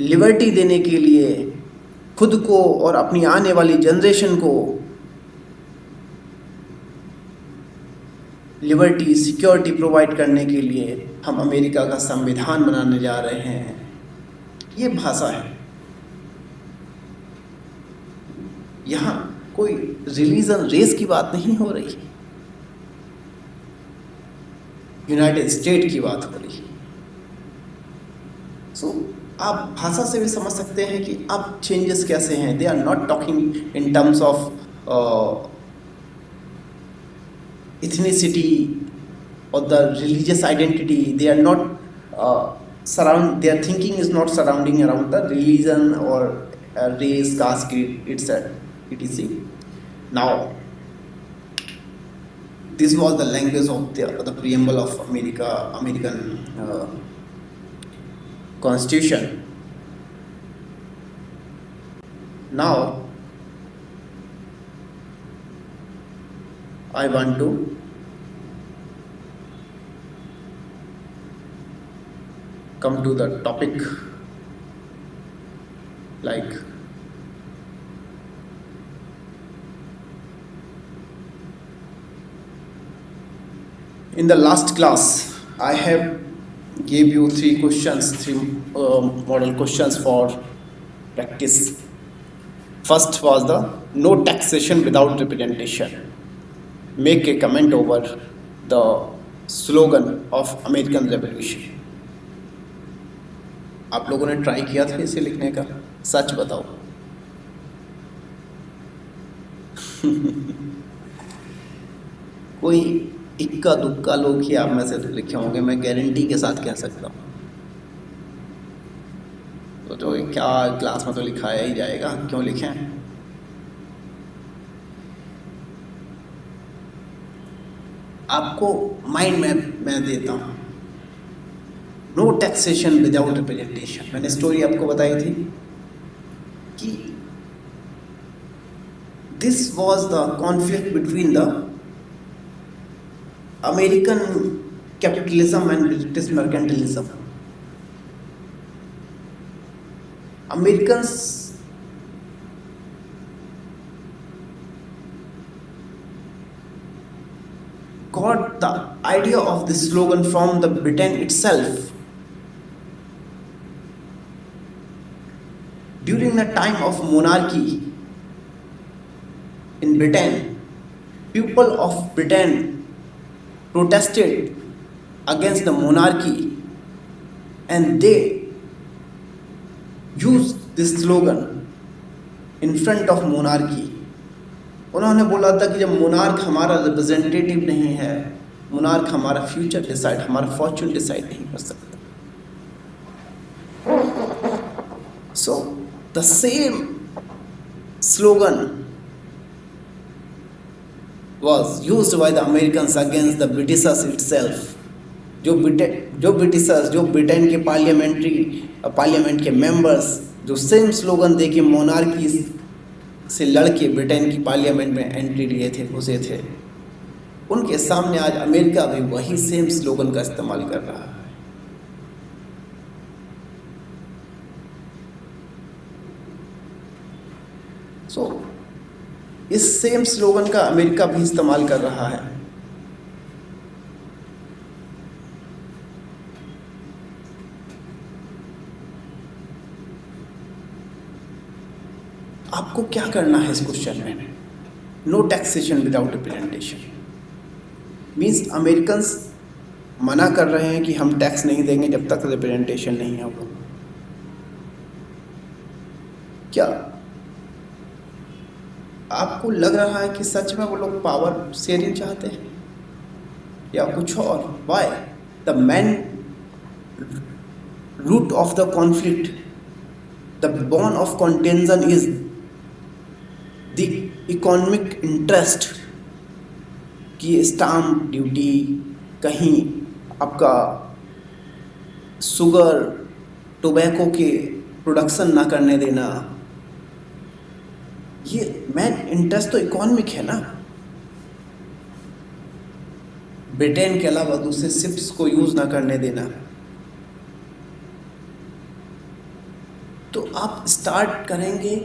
लिबर्टी देने के लिए, खुद को और अपनी आने वाली जनरेशन को लिबर्टी, सिक्योरिटी प्रोवाइड करने के लिए हम अमेरिका का संविधान बनाने जा रहे हैं। ये भाषा है। यहाँ कोई रिलीजन, रेस की बात नहीं हो रही, यूनाइटेड स्टेट की बात हो रही है। सो आप भाषा से भी समझ सकते हैं कि अब चेंजेस कैसे हैं। They are not talking in terms of ethnicity और the religious identity, they are not their thinking is not surrounding around the religion or race, caste, creed, etc. Now, this was the language of the preamble of American Constitution. Now, I want to come to the topic, like in the last class I have gave you three model questions for practice. First was the no taxation without representation. Make a comment over the slogan of American Revolution. आप लोगों ने try किया था इसे लिखने का? सच बताओ। कोई इक्का दुक्का लोग ही आप में से तो लिखे होंगे, मैं गारंटी के साथ कह सकता हूँ। तो क्या क्लास में तो लिखाया ही जाएगा, क्यों लिखें? आपको माइंड मैप मैं देता हूँ। No taxation without representation. मैंने स्टोरी आपको बताई थी कि this was the conflict between the American capitalism and British mercantilism. Americans got the idea of this slogan from the Britain itself. During the time of monarchy in Britain, people of Britain protested against the monarchy and they used this slogan in front of monarchy. उन्होंने बोला था कि जब monarch हमारा representative नहीं है, monarch हमारा future decide, हमारा फॉर्चून डिसाइड नहीं कर सकता। So the same slogan was used by the Americans against the Britishers itself. जो ब्रिटिशर्स, जो ब्रिटेन के पार्लियामेंट के मेंबर्स जो सेम स्लोगन दे के मोनार्की से लड़के ब्रिटेन की पार्लियामेंट में एंट्री लिए थे, घुसे थे, उनके सामने आज अमेरिका भी वही सेम स्लोगन का इस्तेमाल कर रहा है। इस सेम स्लोगन का अमेरिका भी इस्तेमाल कर रहा है। आपको क्या करना है इस क्वेश्चन में? No taxation without representation means Americans मना कर रहे हैं कि हम टैक्स नहीं देंगे जब तक रिप्रेजेंटेशन नहीं होगा। क्या आपको लग रहा है कि सच में वो लोग पावर शेयरिंग चाहते हैं या कुछ और? Why the main root of the conflict, the bone of contention is the economic interest कि स्टाम्प ड्यूटी, कहीं आपका शुगर टोबैको के प्रोडक्शन ना करने देना, ये मेन इंटरेस्ट तो इकोनॉमिक है ना। ब्रिटेन के अलावा दूसरे शिप्स को यूज ना करने देना। तो आप स्टार्ट करेंगे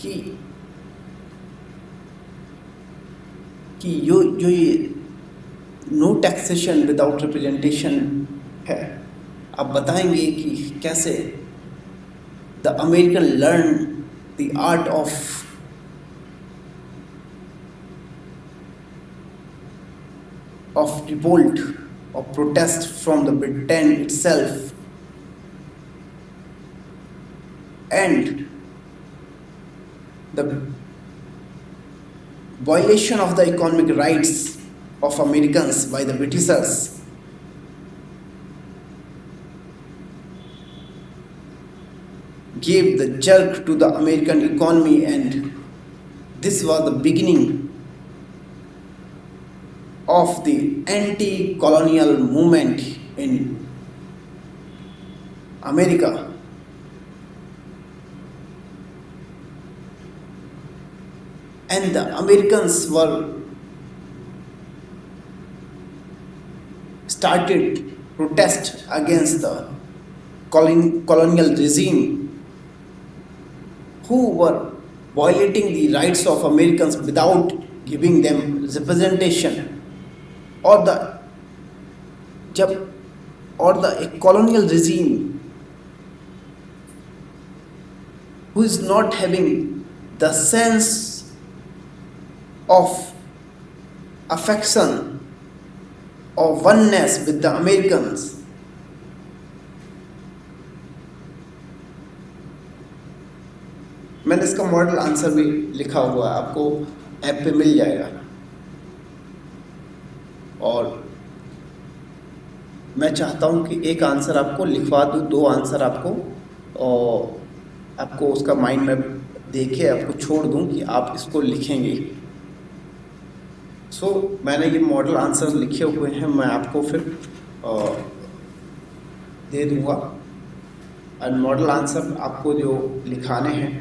कि जो ये नो टैक्सेशन विदाउट रिप्रेजेंटेशन है, आप बताएंगे कि कैसे the American learn the art of revolt, of protest from the Britain itself, and the violation of the economic rights of Americans by the Britishers gave the jerk to the American economy, and this was the beginning of the anti-colonial movement in America. And the Americans were started protest against the colonial regime, who were violating the rights of Americans without giving them representation, or the colonial regime who is not having the sense of affection or oneness with the Americans. मैंने इसका model answer भी लिखा हुआ है, आपको app पे मिल जाएगा। और मैं चाहता हूँ कि एक आंसर आपको लिखवा दूँ, दो आंसर आपको, और आपको उसका माइंड में देखे आपको छोड़ दूँ कि आप इसको लिखेंगे। मैंने ये मॉडल आंसर लिखे हुए हैं, मैं आपको फिर दे दूँगा। और मॉडल आंसर आपको जो लिखाने हैं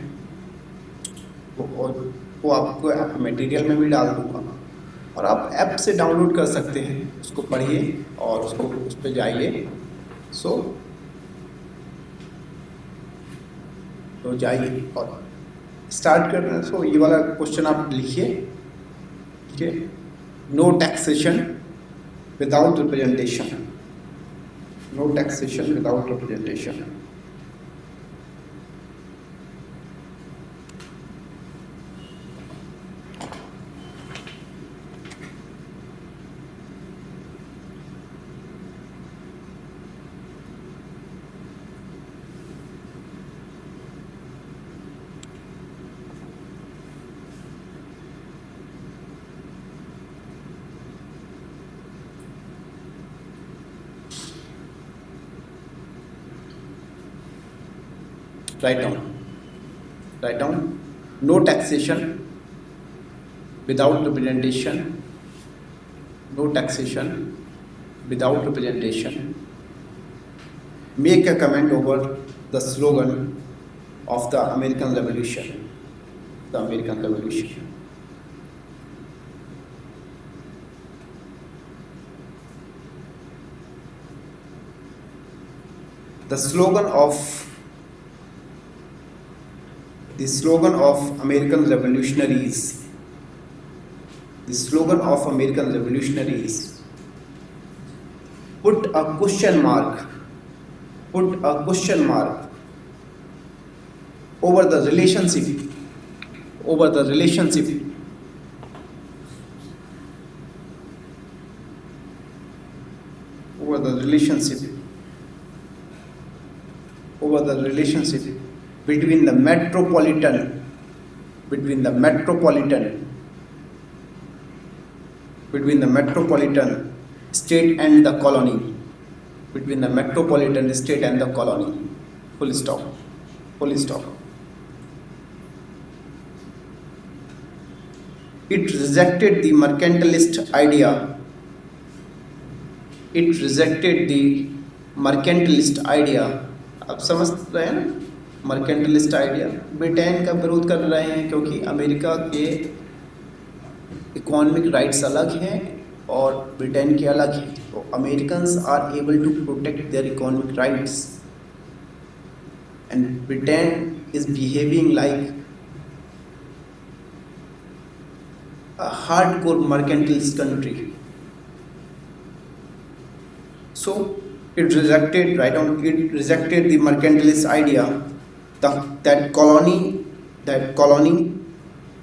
वो आपको ऐप मटेरियल में भी डाल दूँगा, और आप ऐप से डाउनलोड कर सकते हैं, उसको पढ़िए और उसको उस पर जाइए। तो जाइए और स्टार्ट कर रहे हैं। ये वाला क्वेश्चन आप लिखिए, ठीक है। No taxation without representation, no taxation without representation. Write down, no taxation without representation, no taxation without representation. Make a comment over the slogan of the American Revolution, the American Revolution. The slogan of American revolutionaries, the slogan of American revolutionaries, put a question mark over the relationship between the metropolitan state and the colony, between the metropolitan state and the colony. Full stop. It rejected the mercantilist idea. आप समझ रहे हैं ना, mercantilist idea. Britain का विरोध कर रहे हैं क्योंकि अमेरिका के इकोनॉमिक राइट्स अलग हैं और ब्रिटेन के अलग हैं। तो Americans are able to protect their economic rights, and Britain is behaving like a hardcore mercantilist country. So it rejected the mercantilist idea that colony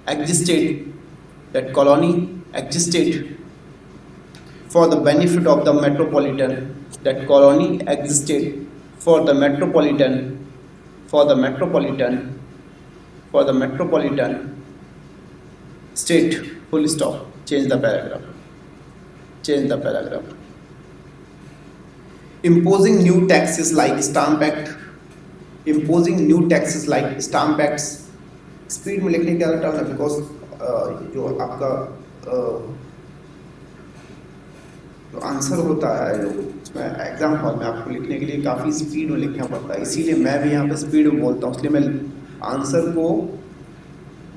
existed for the benefit of the metropolitan, state. Full stop. Change the paragraph. Imposing new taxes like Stamp Act imposing new taxes like stamp acts. Speed में लिखने का term है because जो आपका जो answer होता है जो उसमें एग्जाम हॉल में आपको लिखने के लिए काफ़ी स्पीड में लिखना पड़ता है, इसीलिए मैं भी यहाँ पे स्पीड में बोलता हूँ, इसलिए मैं आंसर को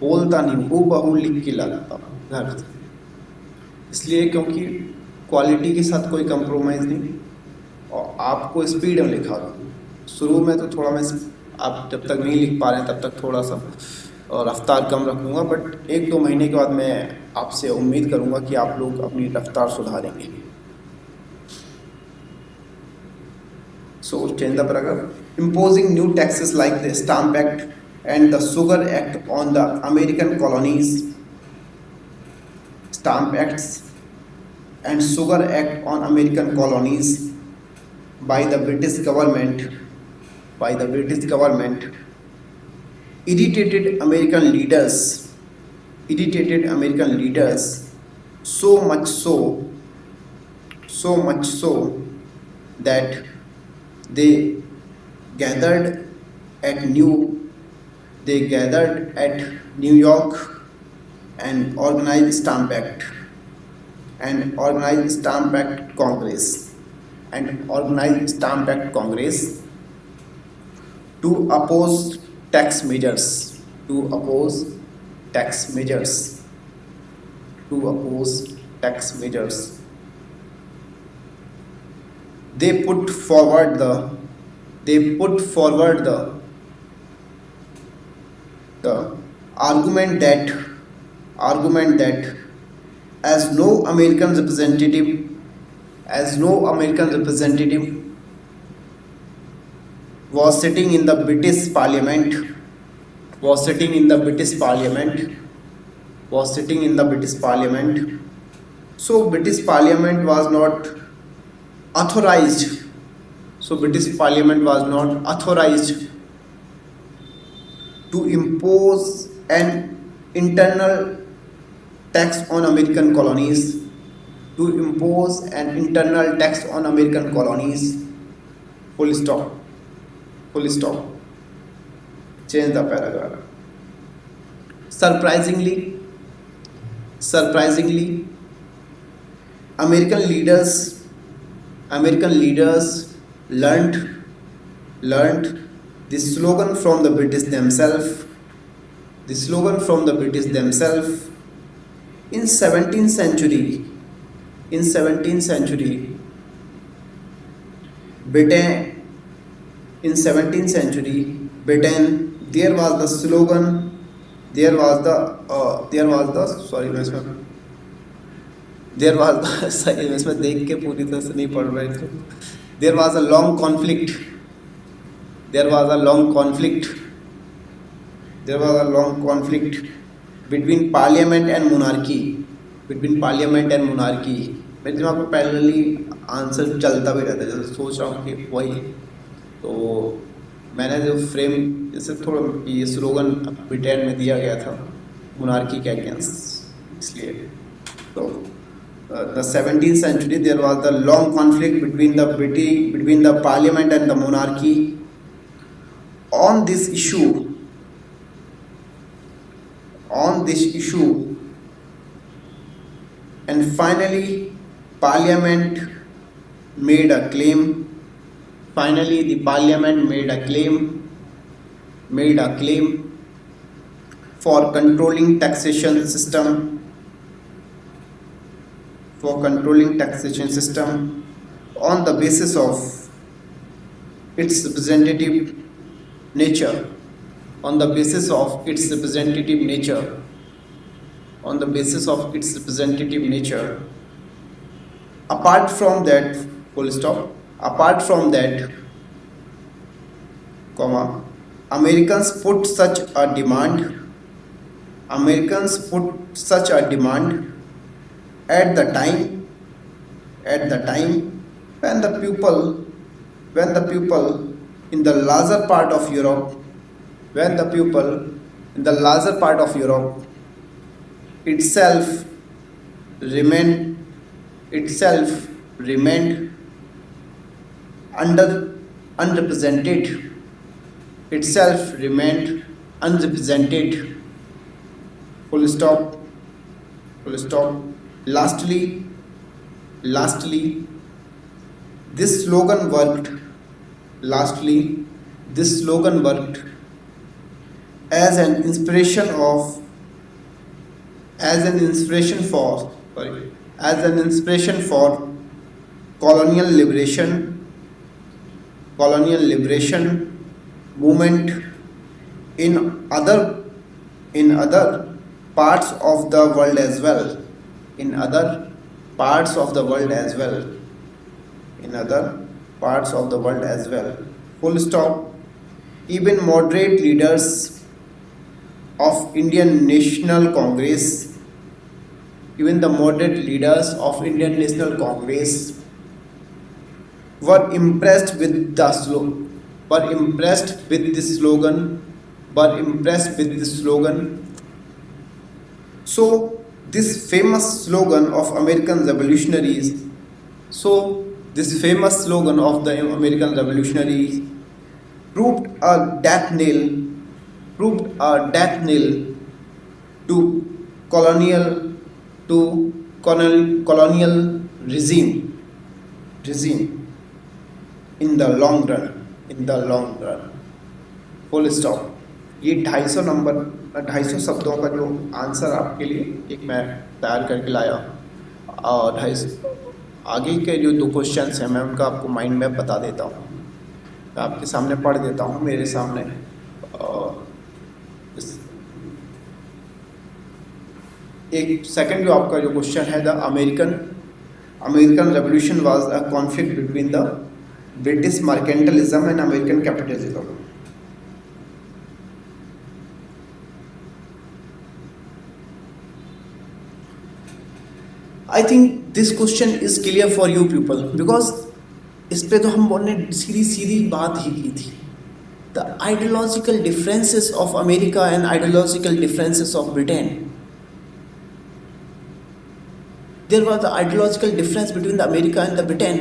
बोलता नहीं हूँ, बहू लिख के लाता हूँ घर से, इसलिए क्योंकि क्वालिटी के साथ कोई कंप्रोमाइज़ नहीं और आपको स्पीड में लिखा दूँ। शुरू में तो थोड़ा मैं आप जब तक नहीं लिख पा रहे हैं तब तक थोड़ा सा और रफ्तार कम रखूँगा, बट 1-2 महीने के बाद मैं आपसे उम्मीद करूँगा कि आप लोग अपनी रफ्तार सुधारेंगे। So change the paragraph. Imposing new taxes like the Stamp Act and the Sugar Act on the American colonies. Stamp Acts and Sugar Act on American colonies by the British government. Irritated American leaders, so much so that they gathered at New York and organized Stamp Act Congress to oppose tax measures. They put forward the argument that as no American representative was sitting in the British Parliament, so British Parliament was not authorized to impose an internal tax on American colonies. Full stop. Change the paragraph. Surprisingly, American leaders learned this slogan from the British themselves. In 17th century, Britain, there was the slogan, there was the sorry मैं इसमें देख के पूरी तरह से नहीं पढ़ रहे थे। There was a long conflict between parliament and monarchy. मेरे दिमाग में पहले आंसर चलता भी रहता है, जैसे सोच रहा हूँ कि वही, तो मैंने जो फ्रेम जैसे थोड़ा ये स्लोगन ब्रिटेन में दिया गया था मोनार्की के अगेंस्ट, इसलिए तो the 17th century there was the long conflict between the parliament and the monarchy on this issue, and finally parliament made a claim for controlling taxation system on the basis of its representative nature. Apart from that, Americans put such a demand at the time when the people in the larger part of Europe itself remained unrepresented itself remained unrepresented. Full stop. Full stop. Lastly, this slogan worked. Lastly, this slogan worked as an inspiration of as an inspiration for sorry as an inspiration for colonial liberation movement in other parts of the world as well, in other parts of the world as well, in other parts of the world as well. Full stop. Even moderate leaders of Indian National Congress, even the moderate leaders of Indian National Congress were impressed with the were impressed with this slogan, were impressed with this slogan. So this famous slogan of American revolutionaries, so this famous slogan of the American revolutionaries proved a death knell, proved a death knell to colonial colonial regime in the long run. Full stop. ये 250 number 250 शब्दों का जो answer आपके लिए एक मैं तैयार करके लाया, और 250 आगे के जो 2 क्वेश्चंस हैं मैं उनका आपको माइंड मैप बता देता हूँ, मैं आपके सामने पढ़ देता हूँ मेरे सामने. एक सेकंड जो आपका जो क्वेश्चन है, the American revolution was a conflict between the British mercantilism and American capitalism. I think this question is clear for you people, because इस पे तो हम बोलने सीधी बात ही की थी. The ideological differences of America and ideological differences of Britain. There was the ideological difference between the America and the Britain.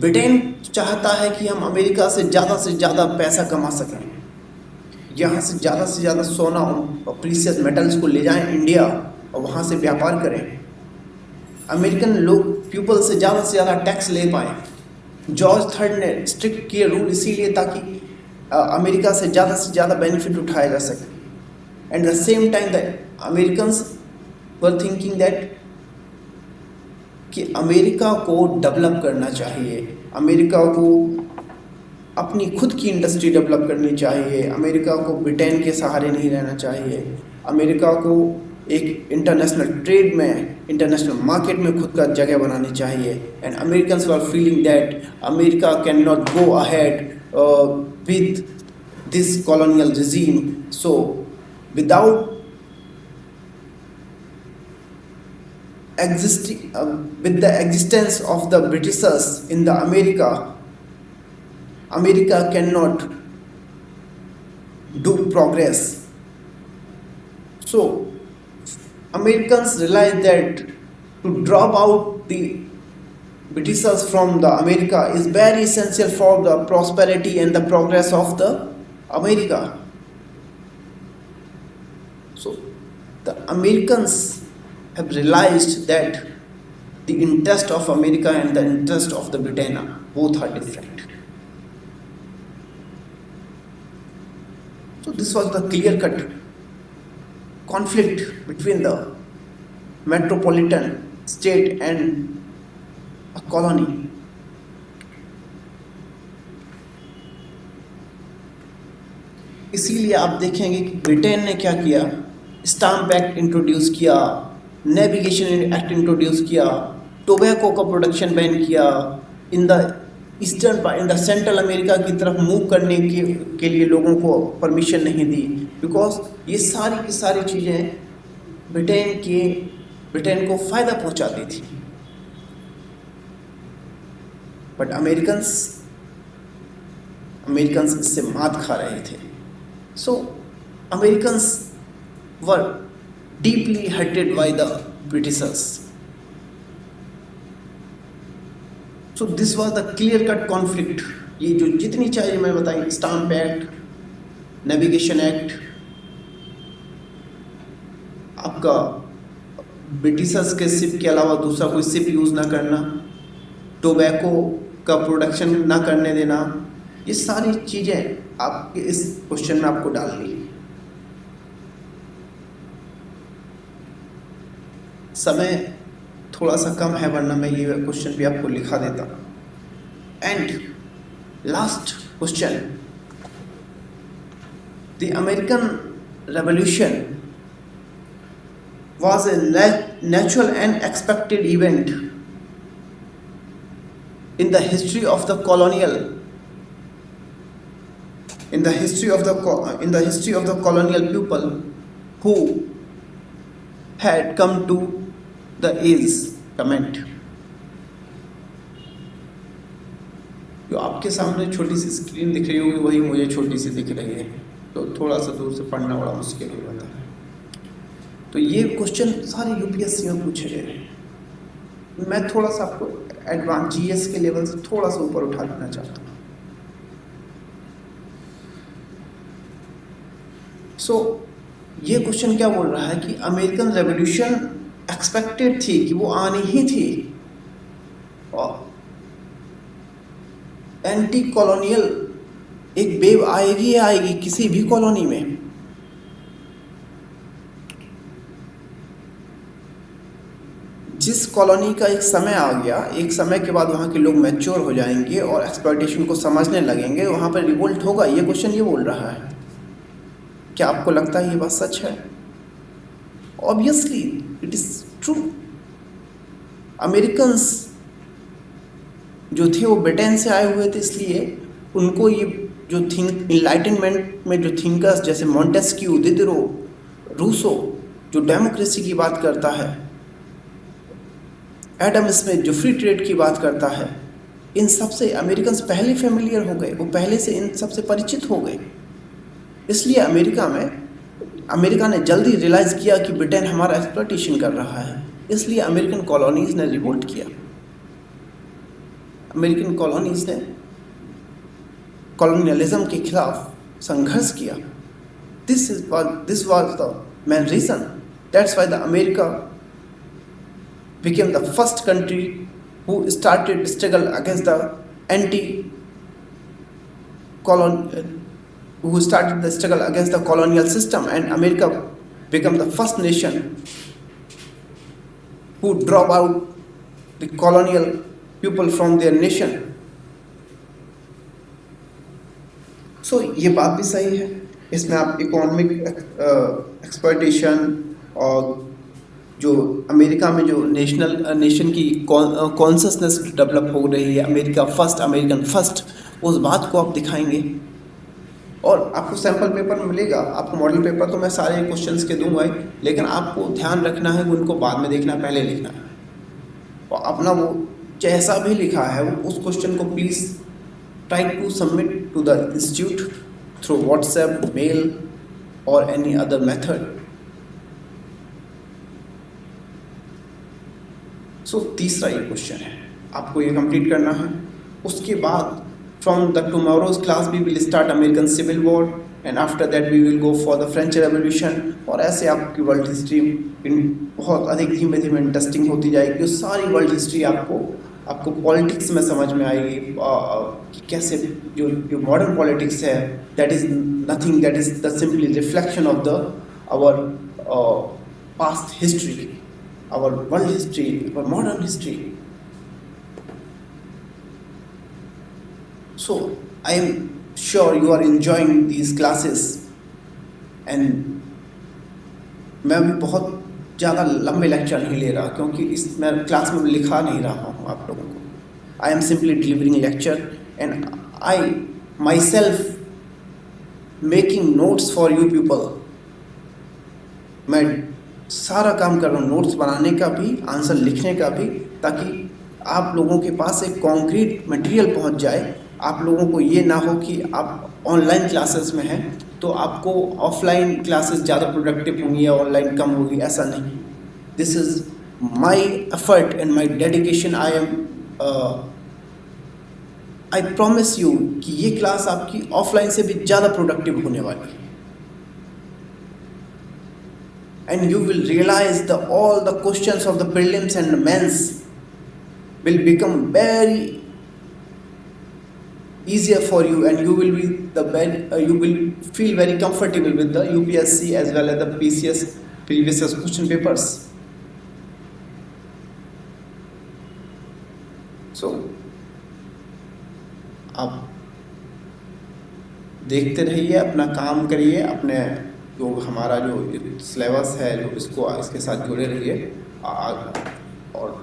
Britain चाहता है कि हम अमेरिका से ज़्यादा पैसा कमा सकें, यहाँ से ज़्यादा सोना और प्रीशियस मेटल्स को ले जाएं इंडिया और वहाँ से व्यापार करें. अमेरिकन लोग पीपल से ज़्यादा टैक्स ले पाएँ. जॉर्ज थर्ड ने स्ट्रिक्ट किए रूल इसीलिए ताकि अमेरिका से ज़्यादा बेनिफिट उठाया जा सके. And the same time the Americans were thinking that कि अमेरिका को डेवलप करना चाहिए, अमेरिका को अपनी खुद की इंडस्ट्री डेवलप करनी चाहिए, अमेरिका को ब्रिटेन के सहारे नहीं रहना चाहिए, अमेरिका को एक इंटरनेशनल ट्रेड में, इंटरनेशनल मार्केट में खुद का जगह बनानी चाहिए. And Americans were feeling that America can not go ahead with this colonial regime. So without with the existence of the Britishers in the America cannot do progress. So Americans realized that to drop out the Britishers from the America is very essential for the prosperity and the progress of the America. So the Americans have realized that the interest of America and the interest of the Britain both are different. So this was the clear-cut conflict between the metropolitan state and a colony. इसीलिए आप देखेंगे कि Britain ने क्या किया, stamp act introduce किया, navigation act introduce किया, tobacco का प्रोडक्शन बैन किया, इन द सेंट्रल अमेरिका की तरफ मूव करने के लिए लोगों को परमिशन नहीं दी, बिकॉज ये सारी की सारी चीज़ें ब्रिटेन को फ़ायदा पहुंचाती थी. बट अमेरिकन्स इससे मात खा रहे थे. So Americans were deeply hurted by the Britishers. So this was the clear-cut conflict. ये जो जितनी चाहिए मैं बताई, स्टाम्प एक्ट, नेविगेशन एक्ट, आपका ब्रिटिशर्स के शिप के अलावा दूसरा कोई शिप यूज़ ना करना, टोबैको का प्रोडक्शन ना करने देना, ये सारी चीज़ें आपके इस क्वेश्चन में आपको डालनी है। समय थोड़ा सा कम है, वरना मैं ये क्वेश्चन भी आपको लिखा देता। And last question, the American revolution was a natural and expected event in the history of the colonial colonial people who had come to the age. Comment. जो आपके सामने छोटी सी स्क्रीन दिख रही होगी वही मुझे छोटी सी दिख रही है, तो थोड़ा सा दूर से पढ़ना बड़ा मुश्किल हो जाता है। तो ये क्वेश्चन सारे यूपीएससी में पूछे गए हैं। मैं थोड़ा सा आपको एडवांस जीएस के लेवल से थोड़ा सा ऊपर उठा देना चाहता हूँ। सो ये क्वेश्चन क्या बोल रहा है कि अमेरिकन रेवोल्यूशन एक्सपेक्टेड थी कि वो आनी ही थी, और एंटी कॉलोनियल एक वेव आएगी आएगी किसी भी कॉलोनी में। जिस कॉलोनी का एक समय आ गया, एक समय के बाद वहाँ के लोग मैच्योर हो जाएंगे और एक्सप्लॉयटेशन को समझने लगेंगे, वहाँ पर रिवोल्ट होगा। ये क्वेश्चन ये बोल रहा है। क्या आपको लगता है ये बात सच है? Obviously it is true. Americans जो थे वो ब्रिटेन से आए हुए थे, इसलिए उनको ये जो इनलाइटनमेंट में जो थिंकर्स जैसे मॉन्टेस्क्यू, दिदरो, रूसो जो डेमोक्रेसी की बात करता है, एडम स्मिथ जो फ्री ट्रेड की बात करता है, इन सब से अमेरिकन्स पहले फेमिलियर हो गए, वो पहले से इन सब से परिचित हो गए। इसलिए अमेरिका ने जल्दी रियलाइज़ किया कि ब्रिटेन हमारा एक्सप्लॉयटेशन कर रहा है, इसलिए अमेरिकन कॉलोनीज ने रिवोल्ट किया। अमेरिकन कॉलोनीज ने कॉलोनियलिज्म के खिलाफ संघर्ष किया। This was the main reason, that's why the America became the first country who started struggle against the colonial system, and America became the first nation who drove out the colonial people from their nation. So ये बात भी सही है। इसमें आप economic exploitation और जो America में जो नेशन की कॉन्शसनेस डेवलप हो रही है, अमेरिकन फर्स्ट, उस बात को आप दिखाएंगे। और आपको सैम्पल पेपर मिलेगा, आपको मॉडल पेपर तो मैं सारे क्वेश्चंस के दूंगा ही, लेकिन आपको ध्यान रखना है कि उनको बाद में देखना, पहले लिखना है। और अपना वो जैसा भी लिखा है उस क्वेश्चन को please try to submit to the institute through WhatsApp, mail और एनी अदर मेथड। सो तीसरा ये क्वेश्चन है, आपको ये कंप्लीट करना है। उसके बाद from the tomorrow's class we will start American civil war, and after that we will go for the French revolution. और ऐसे आपकी वर्ल्ड हिस्ट्री बहुत अधिक धीमे धीमे इंटरेस्टिंग होती जाएगी। सारी वर्ल्ड हिस्ट्री आपको पॉलिटिक्स में समझ में आएगी कि कैसे जो मॉडर्न पॉलिटिक्स है, that is nothing, that is the simply reflection of the our past history, our world history, our modern history. So I am sure you are enjoying these classes, and मैं भी बहुत ज़्यादा लंबे lecture नहीं ले रहा, क्योंकि मैं क्लास में लिखा नहीं रहा हूँ आप लोगों को। I am simply delivering lecture, and I myself making notes for you people. मैं सारा काम कर रहा हूँ, नोट्स बनाने का भी, आंसर लिखने का भी, ताकि आप लोगों के पास एक कॉन्क्रीट मटेरियल पहुँच जाए। आप लोगों को ये ना हो कि आप ऑनलाइन क्लासेस में हैं तो आपको ऑफलाइन क्लासेस ज़्यादा प्रोडक्टिव होंगी या ऑनलाइन कम होगी, ऐसा नहीं। This is my effort and my dedication. I am I promise you कि ये क्लास आपकी ऑफलाइन से भी ज़्यादा प्रोडक्टिव होने वाली है। And you will realise the all the questions of the prelims and mains will become very easier for you, and you will be you will feel very comfortable with the UPSC as well as the PCS previous year's question papers. So आप देखते रहिए, अपना काम करिए, अपने जो हमारा जो सिलेबस है जो इसको इसके साथ जुड़े रहिए, और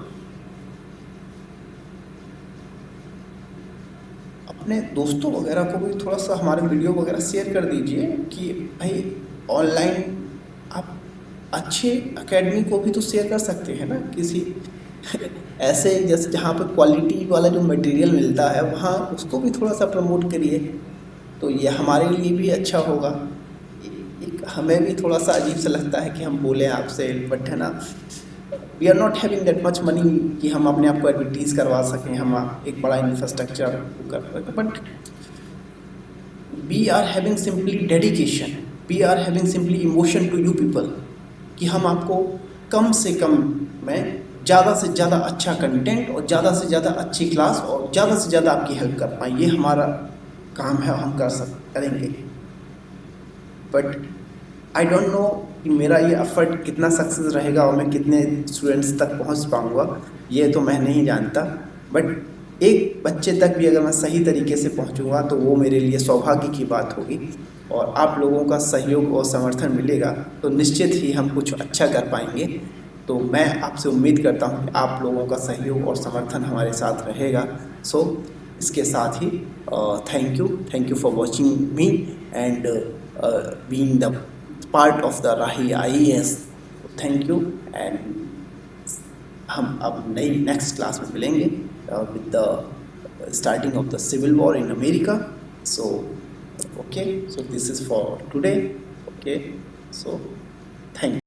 अपने दोस्तों वगैरह को भी थोड़ा सा हमारे वीडियो वगैरह शेयर कर दीजिए कि भाई ऑनलाइन आप अच्छे एकेडमी को भी तो शेयर कर सकते हैं ना, किसी ऐसे जैसे जहाँ पे क्वालिटी वाला जो मटेरियल मिलता है वहाँ उसको भी थोड़ा सा प्रमोट करिए, तो ये हमारे लिए भी अच्छा होगा। एक हमें भी थोड़ा सा अजीब सा लगता है कि हम बोले आपसे, बट है ना, we are not having that much money कि हम अपने आप को एडवर्टीज़ करवा सकें, हम एक बड़ा इंफ्रास्ट्रक्चर कर सकें, but we are having simply dedication, we are having simply emotion to you people, कि हम आपको कम से कम में ज़्यादा से ज़्यादा अच्छा कंटेंट और ज़्यादा से ज़्यादा अच्छी क्लास और ज़्यादा से ज़्यादा आपकी हेल्प कर पाएँ, ये हमारा काम है, हम करेंगे। बट आई डोंट नो कि मेरा ये एफर्ट कितना सक्सेस रहेगा और मैं कितने स्टूडेंट्स तक पहुंच पाऊंगा, ये तो मैं नहीं जानता, बट एक बच्चे तक भी अगर मैं सही तरीके से पहुंचूंगा तो वो मेरे लिए सौभाग्य की बात होगी, और आप लोगों का सहयोग और समर्थन मिलेगा तो निश्चित ही हम कुछ अच्छा कर पाएंगे। तो मैं आपसे उम्मीद करता हूं कि आप लोगों का सहयोग और समर्थन हमारे साथ रहेगा। सो इसके साथ ही thank you for watching me and being the part of the Rahi IAS। Thank you, and हम अब नई नेक्स्ट क्लास में मिलेंगे with the starting of the civil war in America. So okay, so this is for today. Okay, so thank you.